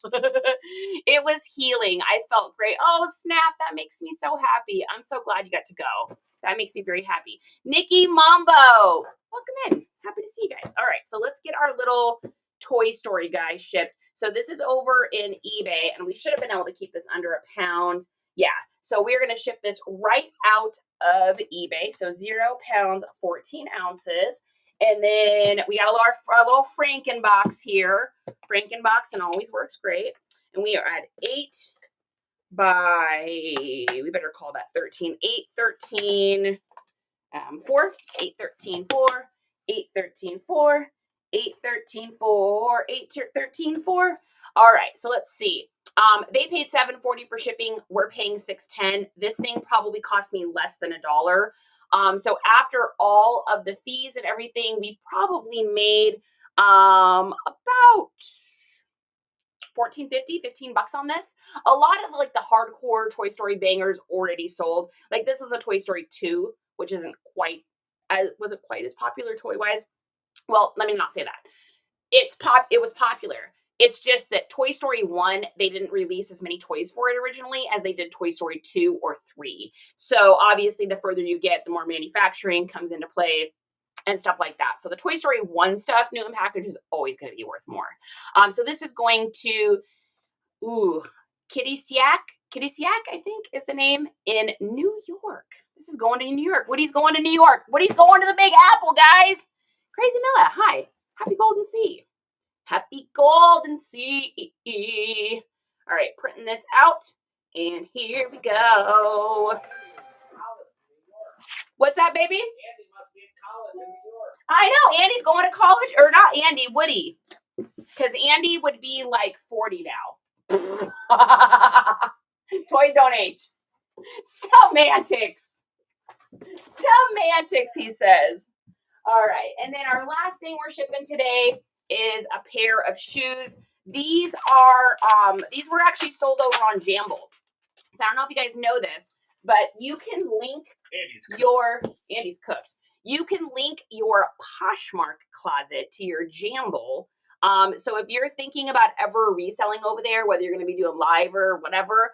It was healing. I felt great. Oh, snap. That makes me so happy. I'm so glad you got to go. That makes me very happy. Nikki Mambo, welcome in. Happy to see you guys. All right, so let's get our little Toy Story guy shipped. So this is over in eBay, and we should have been able to keep this under £1. Yeah, so we're going to ship this right out of eBay. So 0 pounds, 14 ounces. And then we got our little Frankenbox here. Frankenbox and always works great. And we are at 8 by, we better call that 13. 8, 13, 4. 8, 13, 4. 8, 13, 4. 8, 13, 4. 8, 13, 4. All right, so let's see. They paid $7.40 for shipping. We're paying $6.10. This thing probably cost me less than $1. So after all of the fees and everything, we probably made about $14.50, $15 on this. A lot of like the hardcore Toy Story bangers already sold. Like this was a Toy Story 2, which wasn't quite as popular toy-wise. Well, let me not say that. It was popular. It's just that Toy Story 1, they didn't release as many toys for it originally as they did Toy Story 2 or 3. So obviously, the further you get, the more manufacturing comes into play and stuff like that. So the Toy Story 1 stuff, new and packaged, is always going to be worth more. So this is going to, Kitty Siak, I think is the name, in New York. This is going to New York. Woody's going to New York. Woody's going to the Big Apple, guys. Crazy Milla, hi. Happy Golden Sea. Happy Golden Sea. All right, printing this out. And here we go. What's that, baby? Andy must be in college in New York. I know. Andy's going to college. Or not Andy, Woody. Because Andy would be like 40 now. Toys don't age. Semantics. Semantics, he says. All right. And then our last thing we're shipping today is a pair of shoes. These were actually sold over on Jamble. So I don't know if you guys know this, but you can link Andy's cooked. You can link your Poshmark closet to your Jamble. So if you're thinking about ever reselling over there, whether you're going to be doing live or whatever,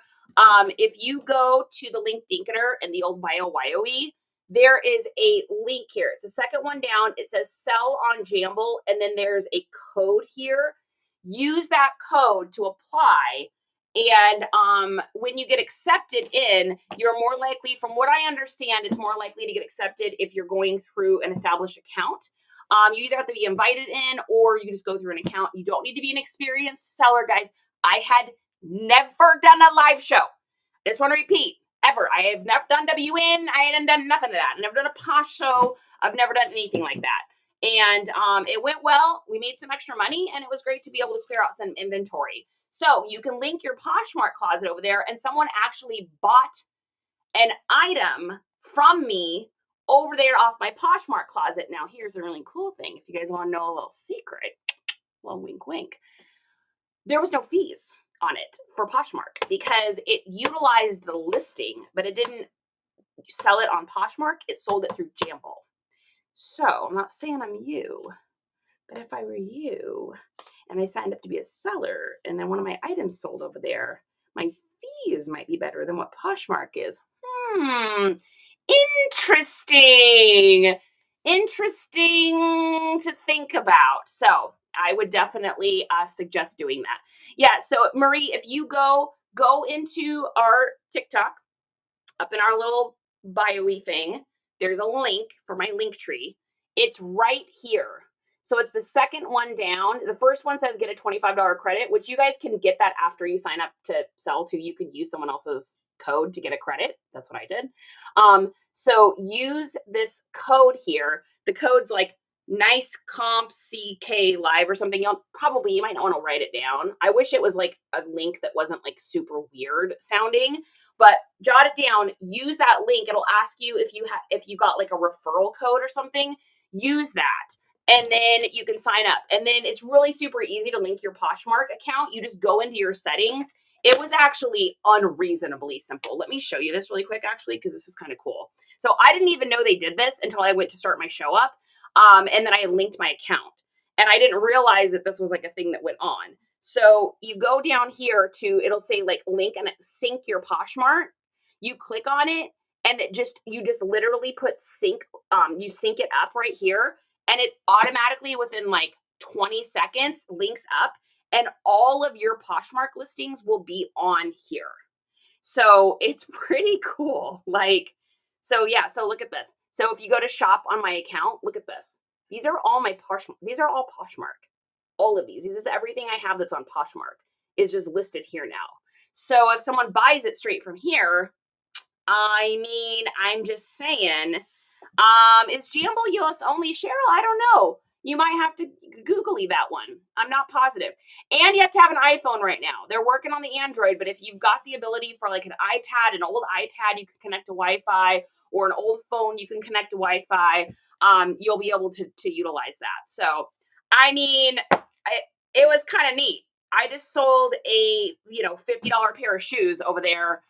if you go to the link Dinketer and the old BioYoE, there is a link here. It's the second one down. It says sell on Jamble, and then there's a code here. Use that code to apply. And when you get accepted in, you're more likely, from what I understand, it's more likely to get accepted if you're going through an established account. You either have to be invited in or you just go through an account. You don't need to be an experienced seller, guys. I had never done a live show. I just want to repeat, ever. I have never done WN. I hadn't done nothing of that. I've never done a Posh show. I've never done anything like that. And it went well. We made some extra money, and it was great to be able to clear out some inventory. So you can link your Poshmark closet over there, and someone actually bought an item from me over there off my Poshmark closet. Now, here's a really cool thing. If you guys want to know a little secret, well, wink, wink. There was no fees on it for Poshmark because it utilized the listing, but it didn't sell it on Poshmark. It sold it through Jamble. So I'm not saying I'm you, but if I were you and I signed up to be a seller and then one of my items sold over there, my fees might be better than what Poshmark is. Interesting. Interesting to think about. So I would definitely suggest doing that. Yeah, so Marie, if you go into our TikTok, up in our little bio-y thing, there's a link for my link tree. It's right here. So it's the second one down. The first one says get a $25 credit, which you guys can get that after you sign up to sell too. You can use someone else's code to get a credit. That's what I did. So use this code here. The code's like NiceComps CK live or something. You might not want to write it down. I wish it was like a link that wasn't like super weird sounding, but jot it down. Use that link. It'll ask you if you got like a referral code or something. Use that, and then you can sign up. And then it's really super easy to link your Poshmark account. You just go into your settings. It was actually unreasonably simple. Let me show you this really quick, actually, because this is kind of cool. So I didn't even know they did this until I went to start my show up. And then I linked my account. And I didn't realize that this was like a thing that went on. So you go down here to, it'll say like link and sync your Poshmark. You click on it and you just literally put sync, you sync it up right here. And it automatically within like 20 seconds links up. And all of your Poshmark listings will be on here. So it's pretty cool. So look at this. So if you go to shop on my account, look at this. These are all these are all Poshmark. All of these. This is everything I have that's on Poshmark is just listed here now. So if someone buys it straight from here, I mean, I'm just saying, is Jamble US only, Cheryl? I don't know. You might have to Googly that one. I'm not positive. And you have to have an iPhone right now. They're working on the Android, but if you've got the ability for like an iPad, an old iPad, you can connect to Wi-Fi, or an old phone, you can connect to Wi-Fi. You'll be able to utilize that. So, I mean, it was kind of neat. I just sold a $50 pair of shoes over there.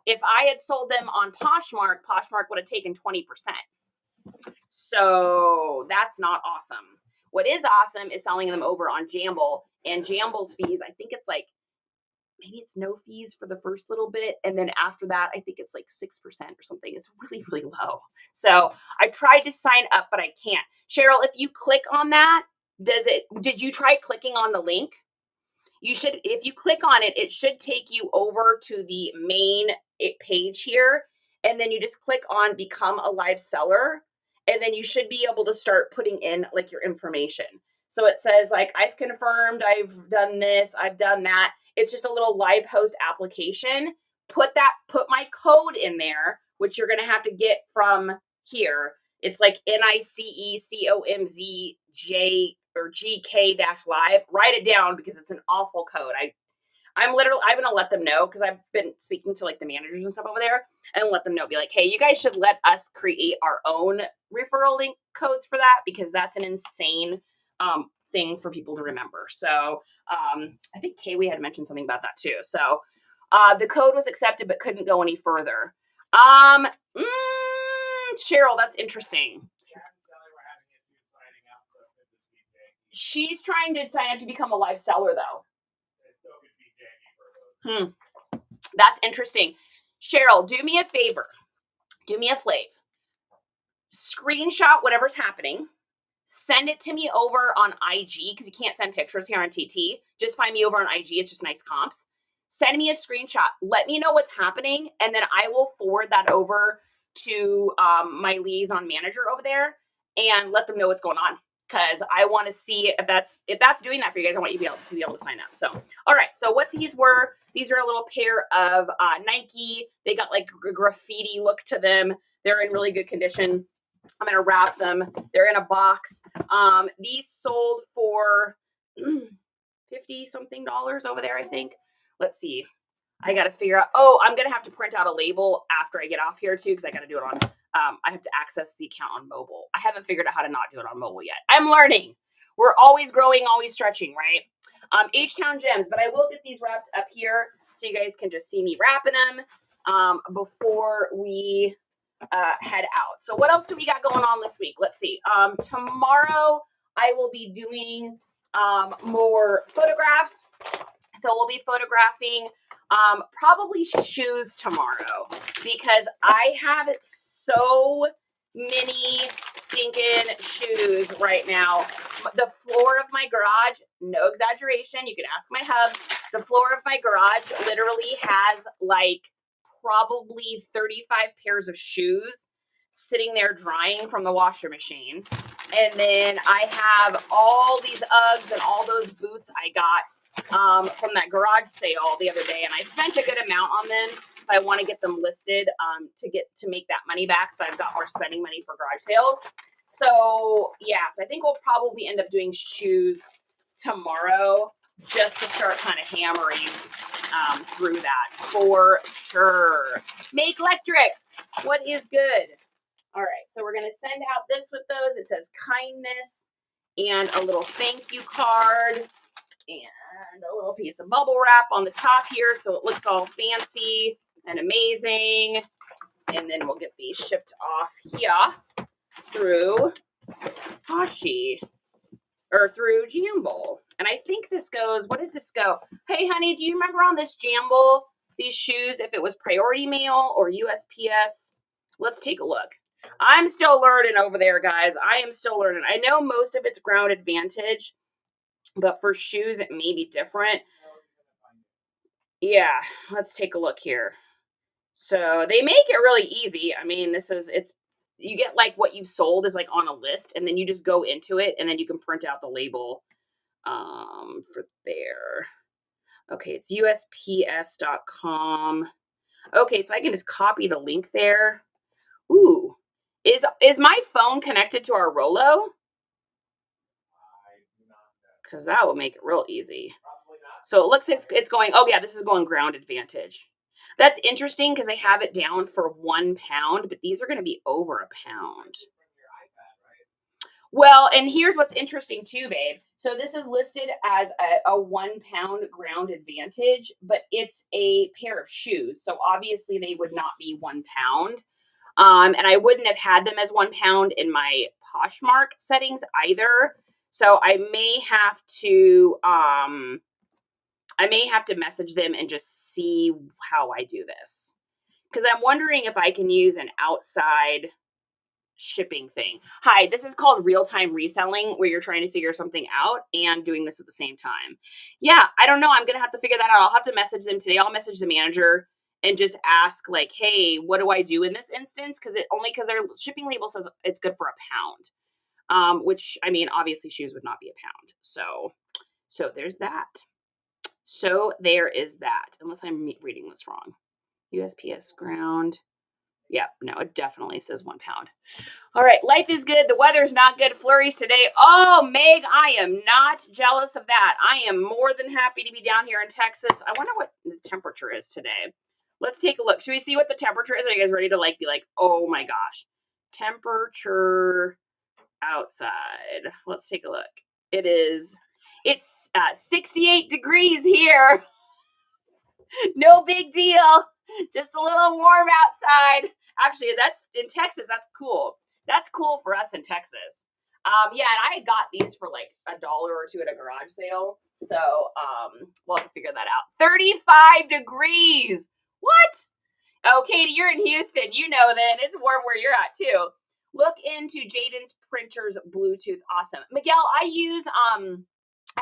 If I had sold them on Poshmark would have taken 20%. So that's not awesome. What is awesome is selling them over on Jamble, and Jamble's fees, I think it's like, maybe it's no fees for the first little bit. And then after that, I think it's like 6% or something. It's really, really low. So I tried to sign up, but I can't. Cheryl, if you click on that, did you try clicking on the link? You should, if you click on it, it should take you over to the main page here. And then you just click on become a live seller. And then you should be able to start putting in like your information. So it says like, I've confirmed, I've done this, I've done that. It's just a little live host application. Put my code in there, which you're going to have to get from here. It's like NiceComps or GK-live. Write it down because it's an awful code. I'm going to let them know because I've been speaking to like the managers and stuff over there and let them know, be like, hey, you guys should let us create our own referral link codes for that because that's an insane thing for people to remember. So I think Kaylee had mentioned something about that too. So the code was accepted but couldn't go any further. Cheryl, that's interesting. She's trying to sign up to become a live seller though. That's interesting. Cheryl, do me a favor. Do me a flav. Screenshot whatever's happening. Send it to me over on IG because you can't send pictures here on TT. Just find me over on IG. It's just NiceComps. Send me a screenshot. Let me know what's happening, and then I will forward that over to my liaison manager over there and let them know what's going on. Because I want to see if that's doing that for you guys. I want you to be able to sign up. So, all right. So what these are a little pair of Nike. They got like a graffiti look to them. They're in really good condition. I'm going to wrap them. They're in a box. These sold for $50 something over there, I think. Let's see. I got to figure out. Oh, I'm going to have to print out a label after I get off here too, because I got to do it on, I have to access the account on mobile. I haven't figured out how to not do it on mobile yet. I'm learning. We're always growing, always stretching, right? H-Town Gems, but I will get these wrapped up here so you guys can just see me wrapping them before we head out. So what else do we got going on this week? Let's see. Tomorrow I will be doing more photographs. So we'll be photographing probably shoes tomorrow because I have so many stinking shoes right now. The floor of my garage, no exaggeration, you can ask my hubs, the floor of my garage literally has like probably 35 pairs of shoes sitting there drying from the washer machine. And then I have all these Uggs and all those boots I got from that garage sale the other day. And I spent a good amount on them. So I want to get them listed to make that money back. So I've got more spending money for garage sales. So yeah, so I think we'll probably end up doing shoes tomorrow just to start kind of hammering through that for sure. Make Electric, what is good? All right, so we're going to send out this with those. It says kindness and a little thank you card and a little piece of bubble wrap on the top here so it looks all fancy and amazing. And then we'll get these shipped off here through Poshy or through Jamble. And I think this goes, what does this go? Hey, honey, do you remember on this Jamble, these shoes, if it was priority mail or USPS? Let's take a look. I'm still learning over there, guys. I am still learning. I know most of it's Ground Advantage, but for shoes, it may be different. Yeah, let's take a look here. So they make it really easy. I mean, you get like what you've sold is like on a list, and then you just go into it, and then you can print out the label for there. Okay, it's USPS.com. Okay, so I can just copy the link there. Ooh. Is my phone connected to our Rolo? Because that will make it real easy. So it looks like it's going, oh yeah, this is going Ground Advantage. That's interesting because they have it down for £1, but these are going to be over a pound. Well, and here's what's interesting too, babe. So this is listed as a £1 Ground Advantage, but it's a pair of shoes. So obviously they would not be £1. And I wouldn't have had them as £1 in my Poshmark settings either. So I may have to message them and just see how I do this. Because I'm wondering if I can use an outside shipping thing. Hi, this is called real-time reselling, where you're trying to figure something out and doing this at the same time. Yeah, I don't know. I'm going to have to figure that out. I'll have to message them today. I'll message the manager and just ask like, hey, what do I do in this instance? Because their shipping label says it's good for £1. Which, I mean, obviously shoes would not be £1. So there's that. So there is that, unless I'm reading this wrong. USPS Ground Yeah, no, it definitely says 1 pound. All right, life is good. The weather's not good. Flurries today. Oh, Meg, I am not jealous of that. I am more than happy to be down here in Texas. I wonder what the temperature is today. Let's take a look. Should we see what the temperature is? Are you guys ready to be like, oh my gosh, temperature outside? Let's take a look. It's 68 degrees here. No big deal. Just a little warm outside. Actually, that's in Texas. That's cool. That's cool for us in Texas. Yeah, and I got these for like $1 or $2 at a garage sale. So we'll have to figure that out. 35 degrees. What? Oh, Katie, you're in Houston. You know then. It's warm where you're at too. Look into Jaden's Printer's Bluetooth. Awesome. Miguel, I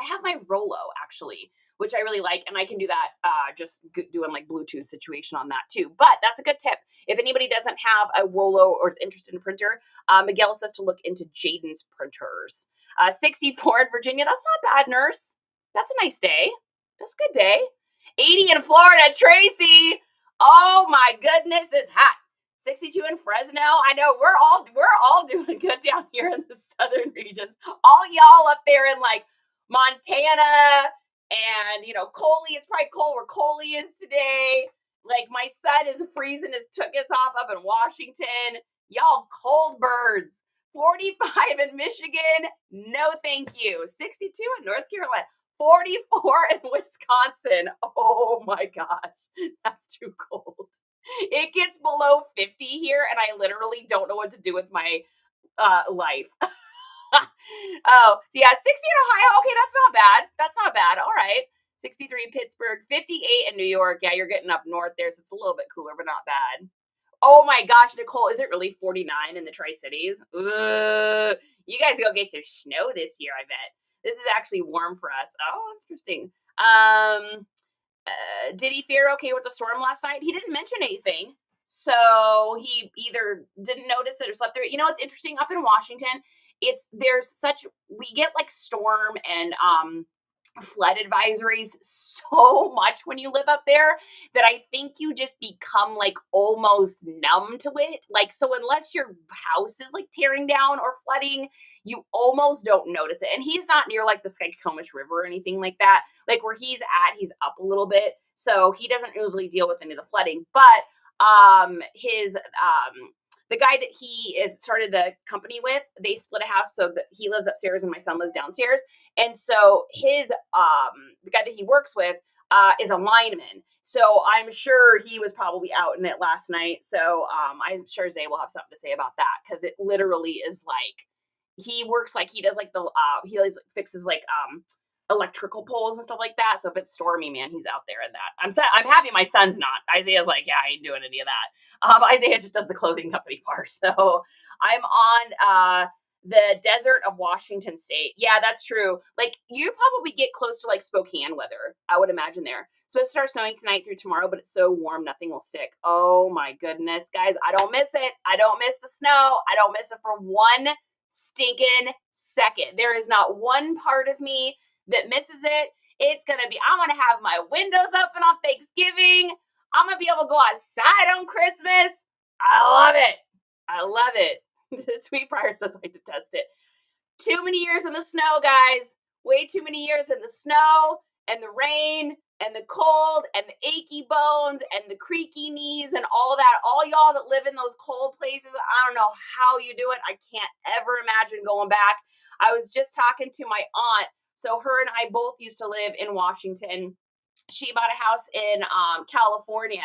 have my Rolo actually, which I really like, and I can do that just doing like Bluetooth situation on that too. But that's a good tip. If anybody doesn't have a Rolo or is interested in a printer, Miguel says to look into Jaden's Printers. 64 in Virginia. That's not bad, nurse. That's a nice day. That's a good day. 80 in Florida, Tracy. Oh my goodness, it's hot. 62 in Fresno. I know we're all doing good down here in the southern regions. All y'all up there in like Montana and Coley. It's probably cold where Coley is today. Like my son is freezing his his off up in Washington. Y'all cold birds. 45 in Michigan. No, thank you. 62 in North Carolina. 44 in Wisconsin. Oh my gosh, that's too cold. It gets below 50 here, and I literally don't know what to do with my life. Oh, yeah, 60 in Ohio. Okay, that's not bad. That's not bad. All right. 63 in Pittsburgh, 58 in New York. Yeah, you're getting up north there, so it's a little bit cooler, but not bad. Oh my gosh, Nicole, is it really 49 in the Tri-Cities? You guys go get some snow this year, I bet. This is actually warm for us. Oh, interesting. Did he fare okay with the storm last night? He didn't mention anything. So he either didn't notice it or slept through it. It's interesting up in Washington. We get like storm and flood advisories so much when you live up there that I think you just become like almost numb to it. Like, so unless your house is like tearing down or flooding, you almost don't notice it. And he's not near like the Skycomish River or anything like that. Like where he's at, he's up a little bit. So he doesn't usually deal with any of the flooding. But the guy that he is started the company with, they split a house so that he lives upstairs and my son lives downstairs. And so his the guy that he works with is a lineman. So I'm sure he was probably out in it last night. So I'm sure Zay will have something to say about that because it literally is like he works like he does like he fixes like electrical poles and stuff like that. So if it's stormy, man, he's out there in that. I'm happy my son's not. Isaiah's like, yeah, I ain't doing any of that. Isaiah just does the clothing company part. So I'm on the desert of Washington State. Yeah, that's true. Like you probably get close to like Spokane weather, I would imagine there. So it starts snowing tonight through tomorrow, but it's so warm, nothing will stick. Oh my goodness, guys, I don't miss it. I don't miss the snow. I don't miss it for one stinking second. There is not one part of me that misses it. I'm going to have my windows open on Thanksgiving. I'm going to be able to go outside on Christmas. I love it. I love it. Sweet Prior says I detest it. Too many years in the snow, guys. Way too many years in the snow and the rain and the cold and the achy bones and the creaky knees and all that. All y'all that live in those cold places, I don't know how you do it. I can't ever imagine going back. I was just talking to my aunt. So her and I both used to live in Washington. She bought a house in California.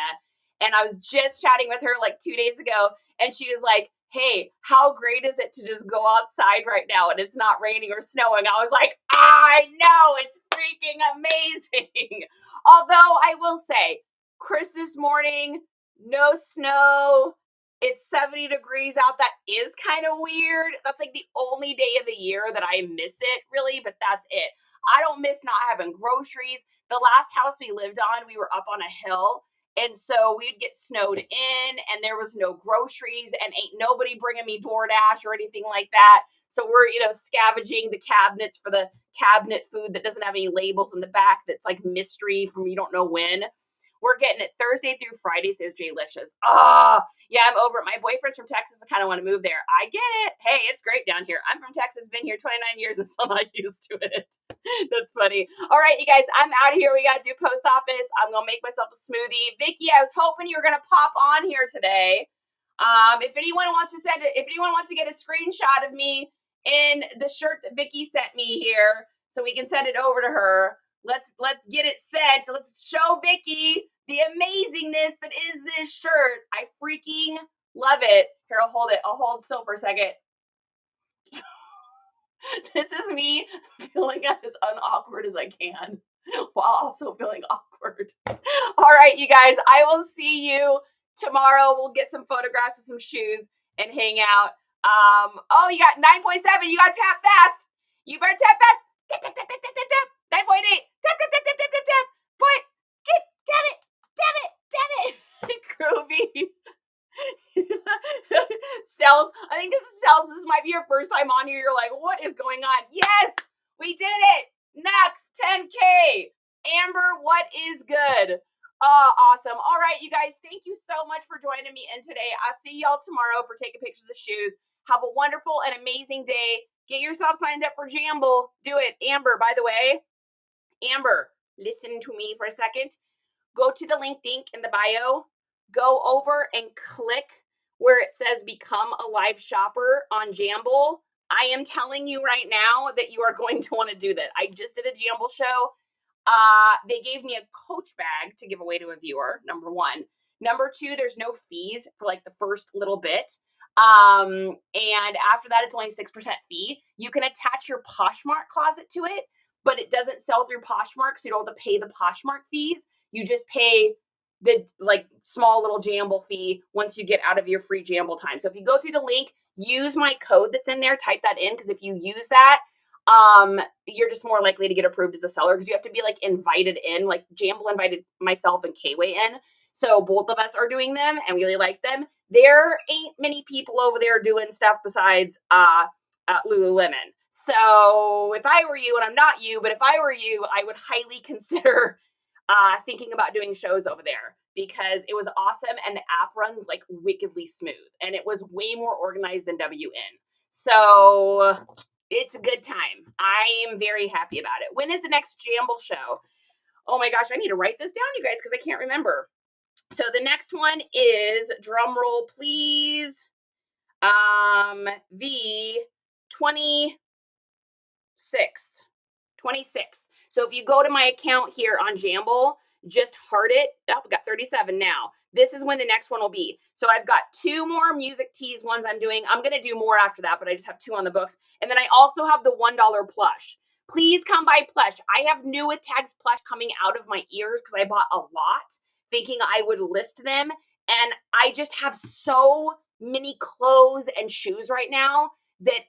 And I was just chatting with her like 2 days ago. And she was like, hey, how great is it to just go outside right now and it's not raining or snowing? I was like, I know, it's freaking amazing. Although I will say, Christmas morning, no snow, it's 70 degrees out. That is kind of weird. That's like the only day of the year that I miss it, really, but that's it. I don't miss not having groceries. The last house we lived on, we were up on a hill. And so we'd get snowed in and there was no groceries and ain't nobody bringing me DoorDash or anything like that. So we're, scavenging the cabinets for the cabinet food that doesn't have any labels in the back. That's like mystery from you don't know when. We're getting it Thursday through Friday, says Jay Licious. Ah, yeah, I'm over it. My boyfriend's from Texas. I kind of want to move there. I get it. Hey, it's great down here. I'm from Texas, been here 29 years and still not used to it. That's funny. All right, you guys, I'm out of here. We got to do post office. I'm going to make myself a smoothie. Vicky, I was hoping you were going to pop on here today. If anyone wants to get a screenshot of me in the shirt that Vicky sent me here, so we can send it over to her. Let's get it sent. Let's show Vicky the amazingness that is this shirt. I freaking love it. Here, I'll hold it. I'll hold still for a second. This is me feeling as unawkward as I can while also feeling awkward. All right, you guys, I will see you tomorrow. We'll get some photographs of some shoes and hang out. Oh, you got 9.7. You got to tap fast. You better tap fast. Tap, tap, tap, tap, tap, tap, tap. 9.8. Tap, tap, tap, tap, tap, tap, tap. But get, tap it, tap it, tap it. Groovy. Stels, I think this is Stels. This might be your first time on here. You're like, what is going on? Yes, we did it. Next 10K. Amber, what is good? Awesome. All right, you guys, thank you so much for joining me in today. I'll see y'all tomorrow for taking pictures of shoes. Have a wonderful and amazing day. Get yourself signed up for Jamble. Do it. Amber, by the way, Amber, listen to me for a second. Go to the link dink in the bio. Go over and click where it says become a live shopper on Jamble. I am telling you right now that you are going to want to do that. I just did a Jamble show. They gave me a Coach bag to give away to a viewer, number one. Number two, there's no fees for like the first little bit. And after that, it's only 6% fee. You can attach your Poshmark closet to it, but it doesn't sell through Poshmark, so you don't have to pay the Poshmark fees. You just pay the like small little Jamble fee once you get out of your free Jamble time. So if you go through the link, use my code that's in there, type that in, because if you use that, you're just more likely to get approved as a seller because you have to be like invited in. Like Jamble invited myself and K-Way in. So both of us are doing them and we really like them. There ain't many people over there doing stuff besides Lululemon. So if I were you, and I'm not you, but if I were you, I would highly consider thinking about doing shows over there because it was awesome and the app runs like wickedly smooth and it was way more organized than WN. So it's a good time. I am very happy about it. When is the next Jamble show? Oh my gosh, I need to write this down, you guys, because I can't remember. So the next one is, drum roll please, the 26th. So if you go to my account here on Jamble, just heart it. Oh, we got 37 now. This is when the next one will be. So I've got 2 more music tees ones I'm doing. I'm going to do more after that, but I just have 2 on the books. And then I also have the $1 plush. Please come buy plush. I have new with tags plush coming out of my ears because I bought a lot thinking I would list them. And I just have so many clothes and shoes right now that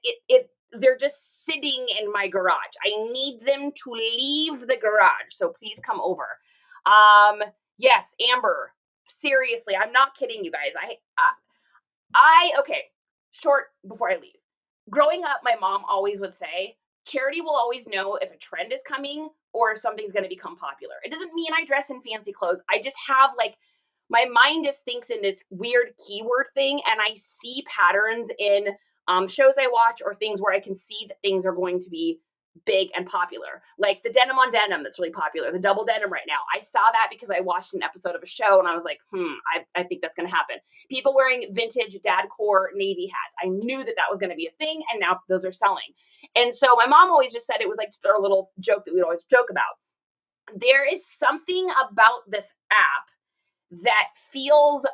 they're just sitting in my garage. I need them to leave the garage. So please come over. Yes, Amber, seriously, I'm not kidding you guys. Okay, short before I leave. Growing up, my mom always would say, charity will always know if a trend is coming or if something's going to become popular. It doesn't mean I dress in fancy clothes. I just have like, my mind just thinks in this weird keyword thing and I see patterns in shows I watch or things where I can see that things are going to be big and popular. Like the denim on denim that's really popular, the double denim right now. I saw that because I watched an episode of a show and I was like, I think that's going to happen. People wearing vintage dadcore navy hats. I knew that was going to be a thing and now those are selling. And so my mom always just said it was like just a little joke that we'd always joke about. There is something about this app that feels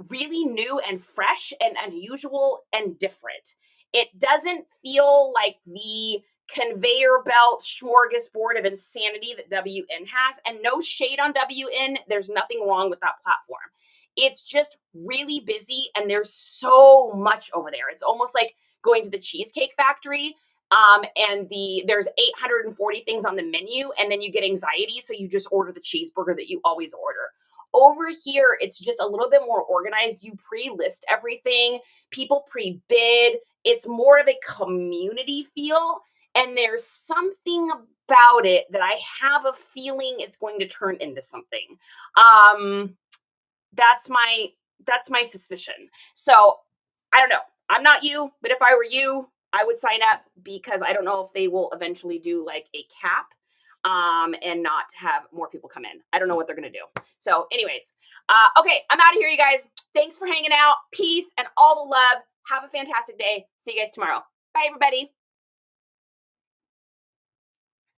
really new and fresh and unusual and different. It doesn't feel like the conveyor belt smorgasbord of insanity that WN has. And no shade on WN. There's nothing wrong with that platform. It's just really busy and there's so much over there. It's almost like going to the Cheesecake Factory. And there's 840 things on the menu and then you get anxiety. So you just order the cheeseburger that you always order. Over here, it's just a little bit more organized. You pre-list everything. People pre-bid. It's more of a community feel. And there's something about it that I have a feeling it's going to turn into something. Um, that's my suspicion. So I don't know. I'm not you, but if I were you, I would sign up because I don't know if they will eventually do like a cap and not have more people come in. I don't know what they're gonna do. So, anyways, okay, I'm out of here, you guys. Thanks for hanging out. Peace and all the love. Have a fantastic day. See you guys tomorrow. Bye, everybody.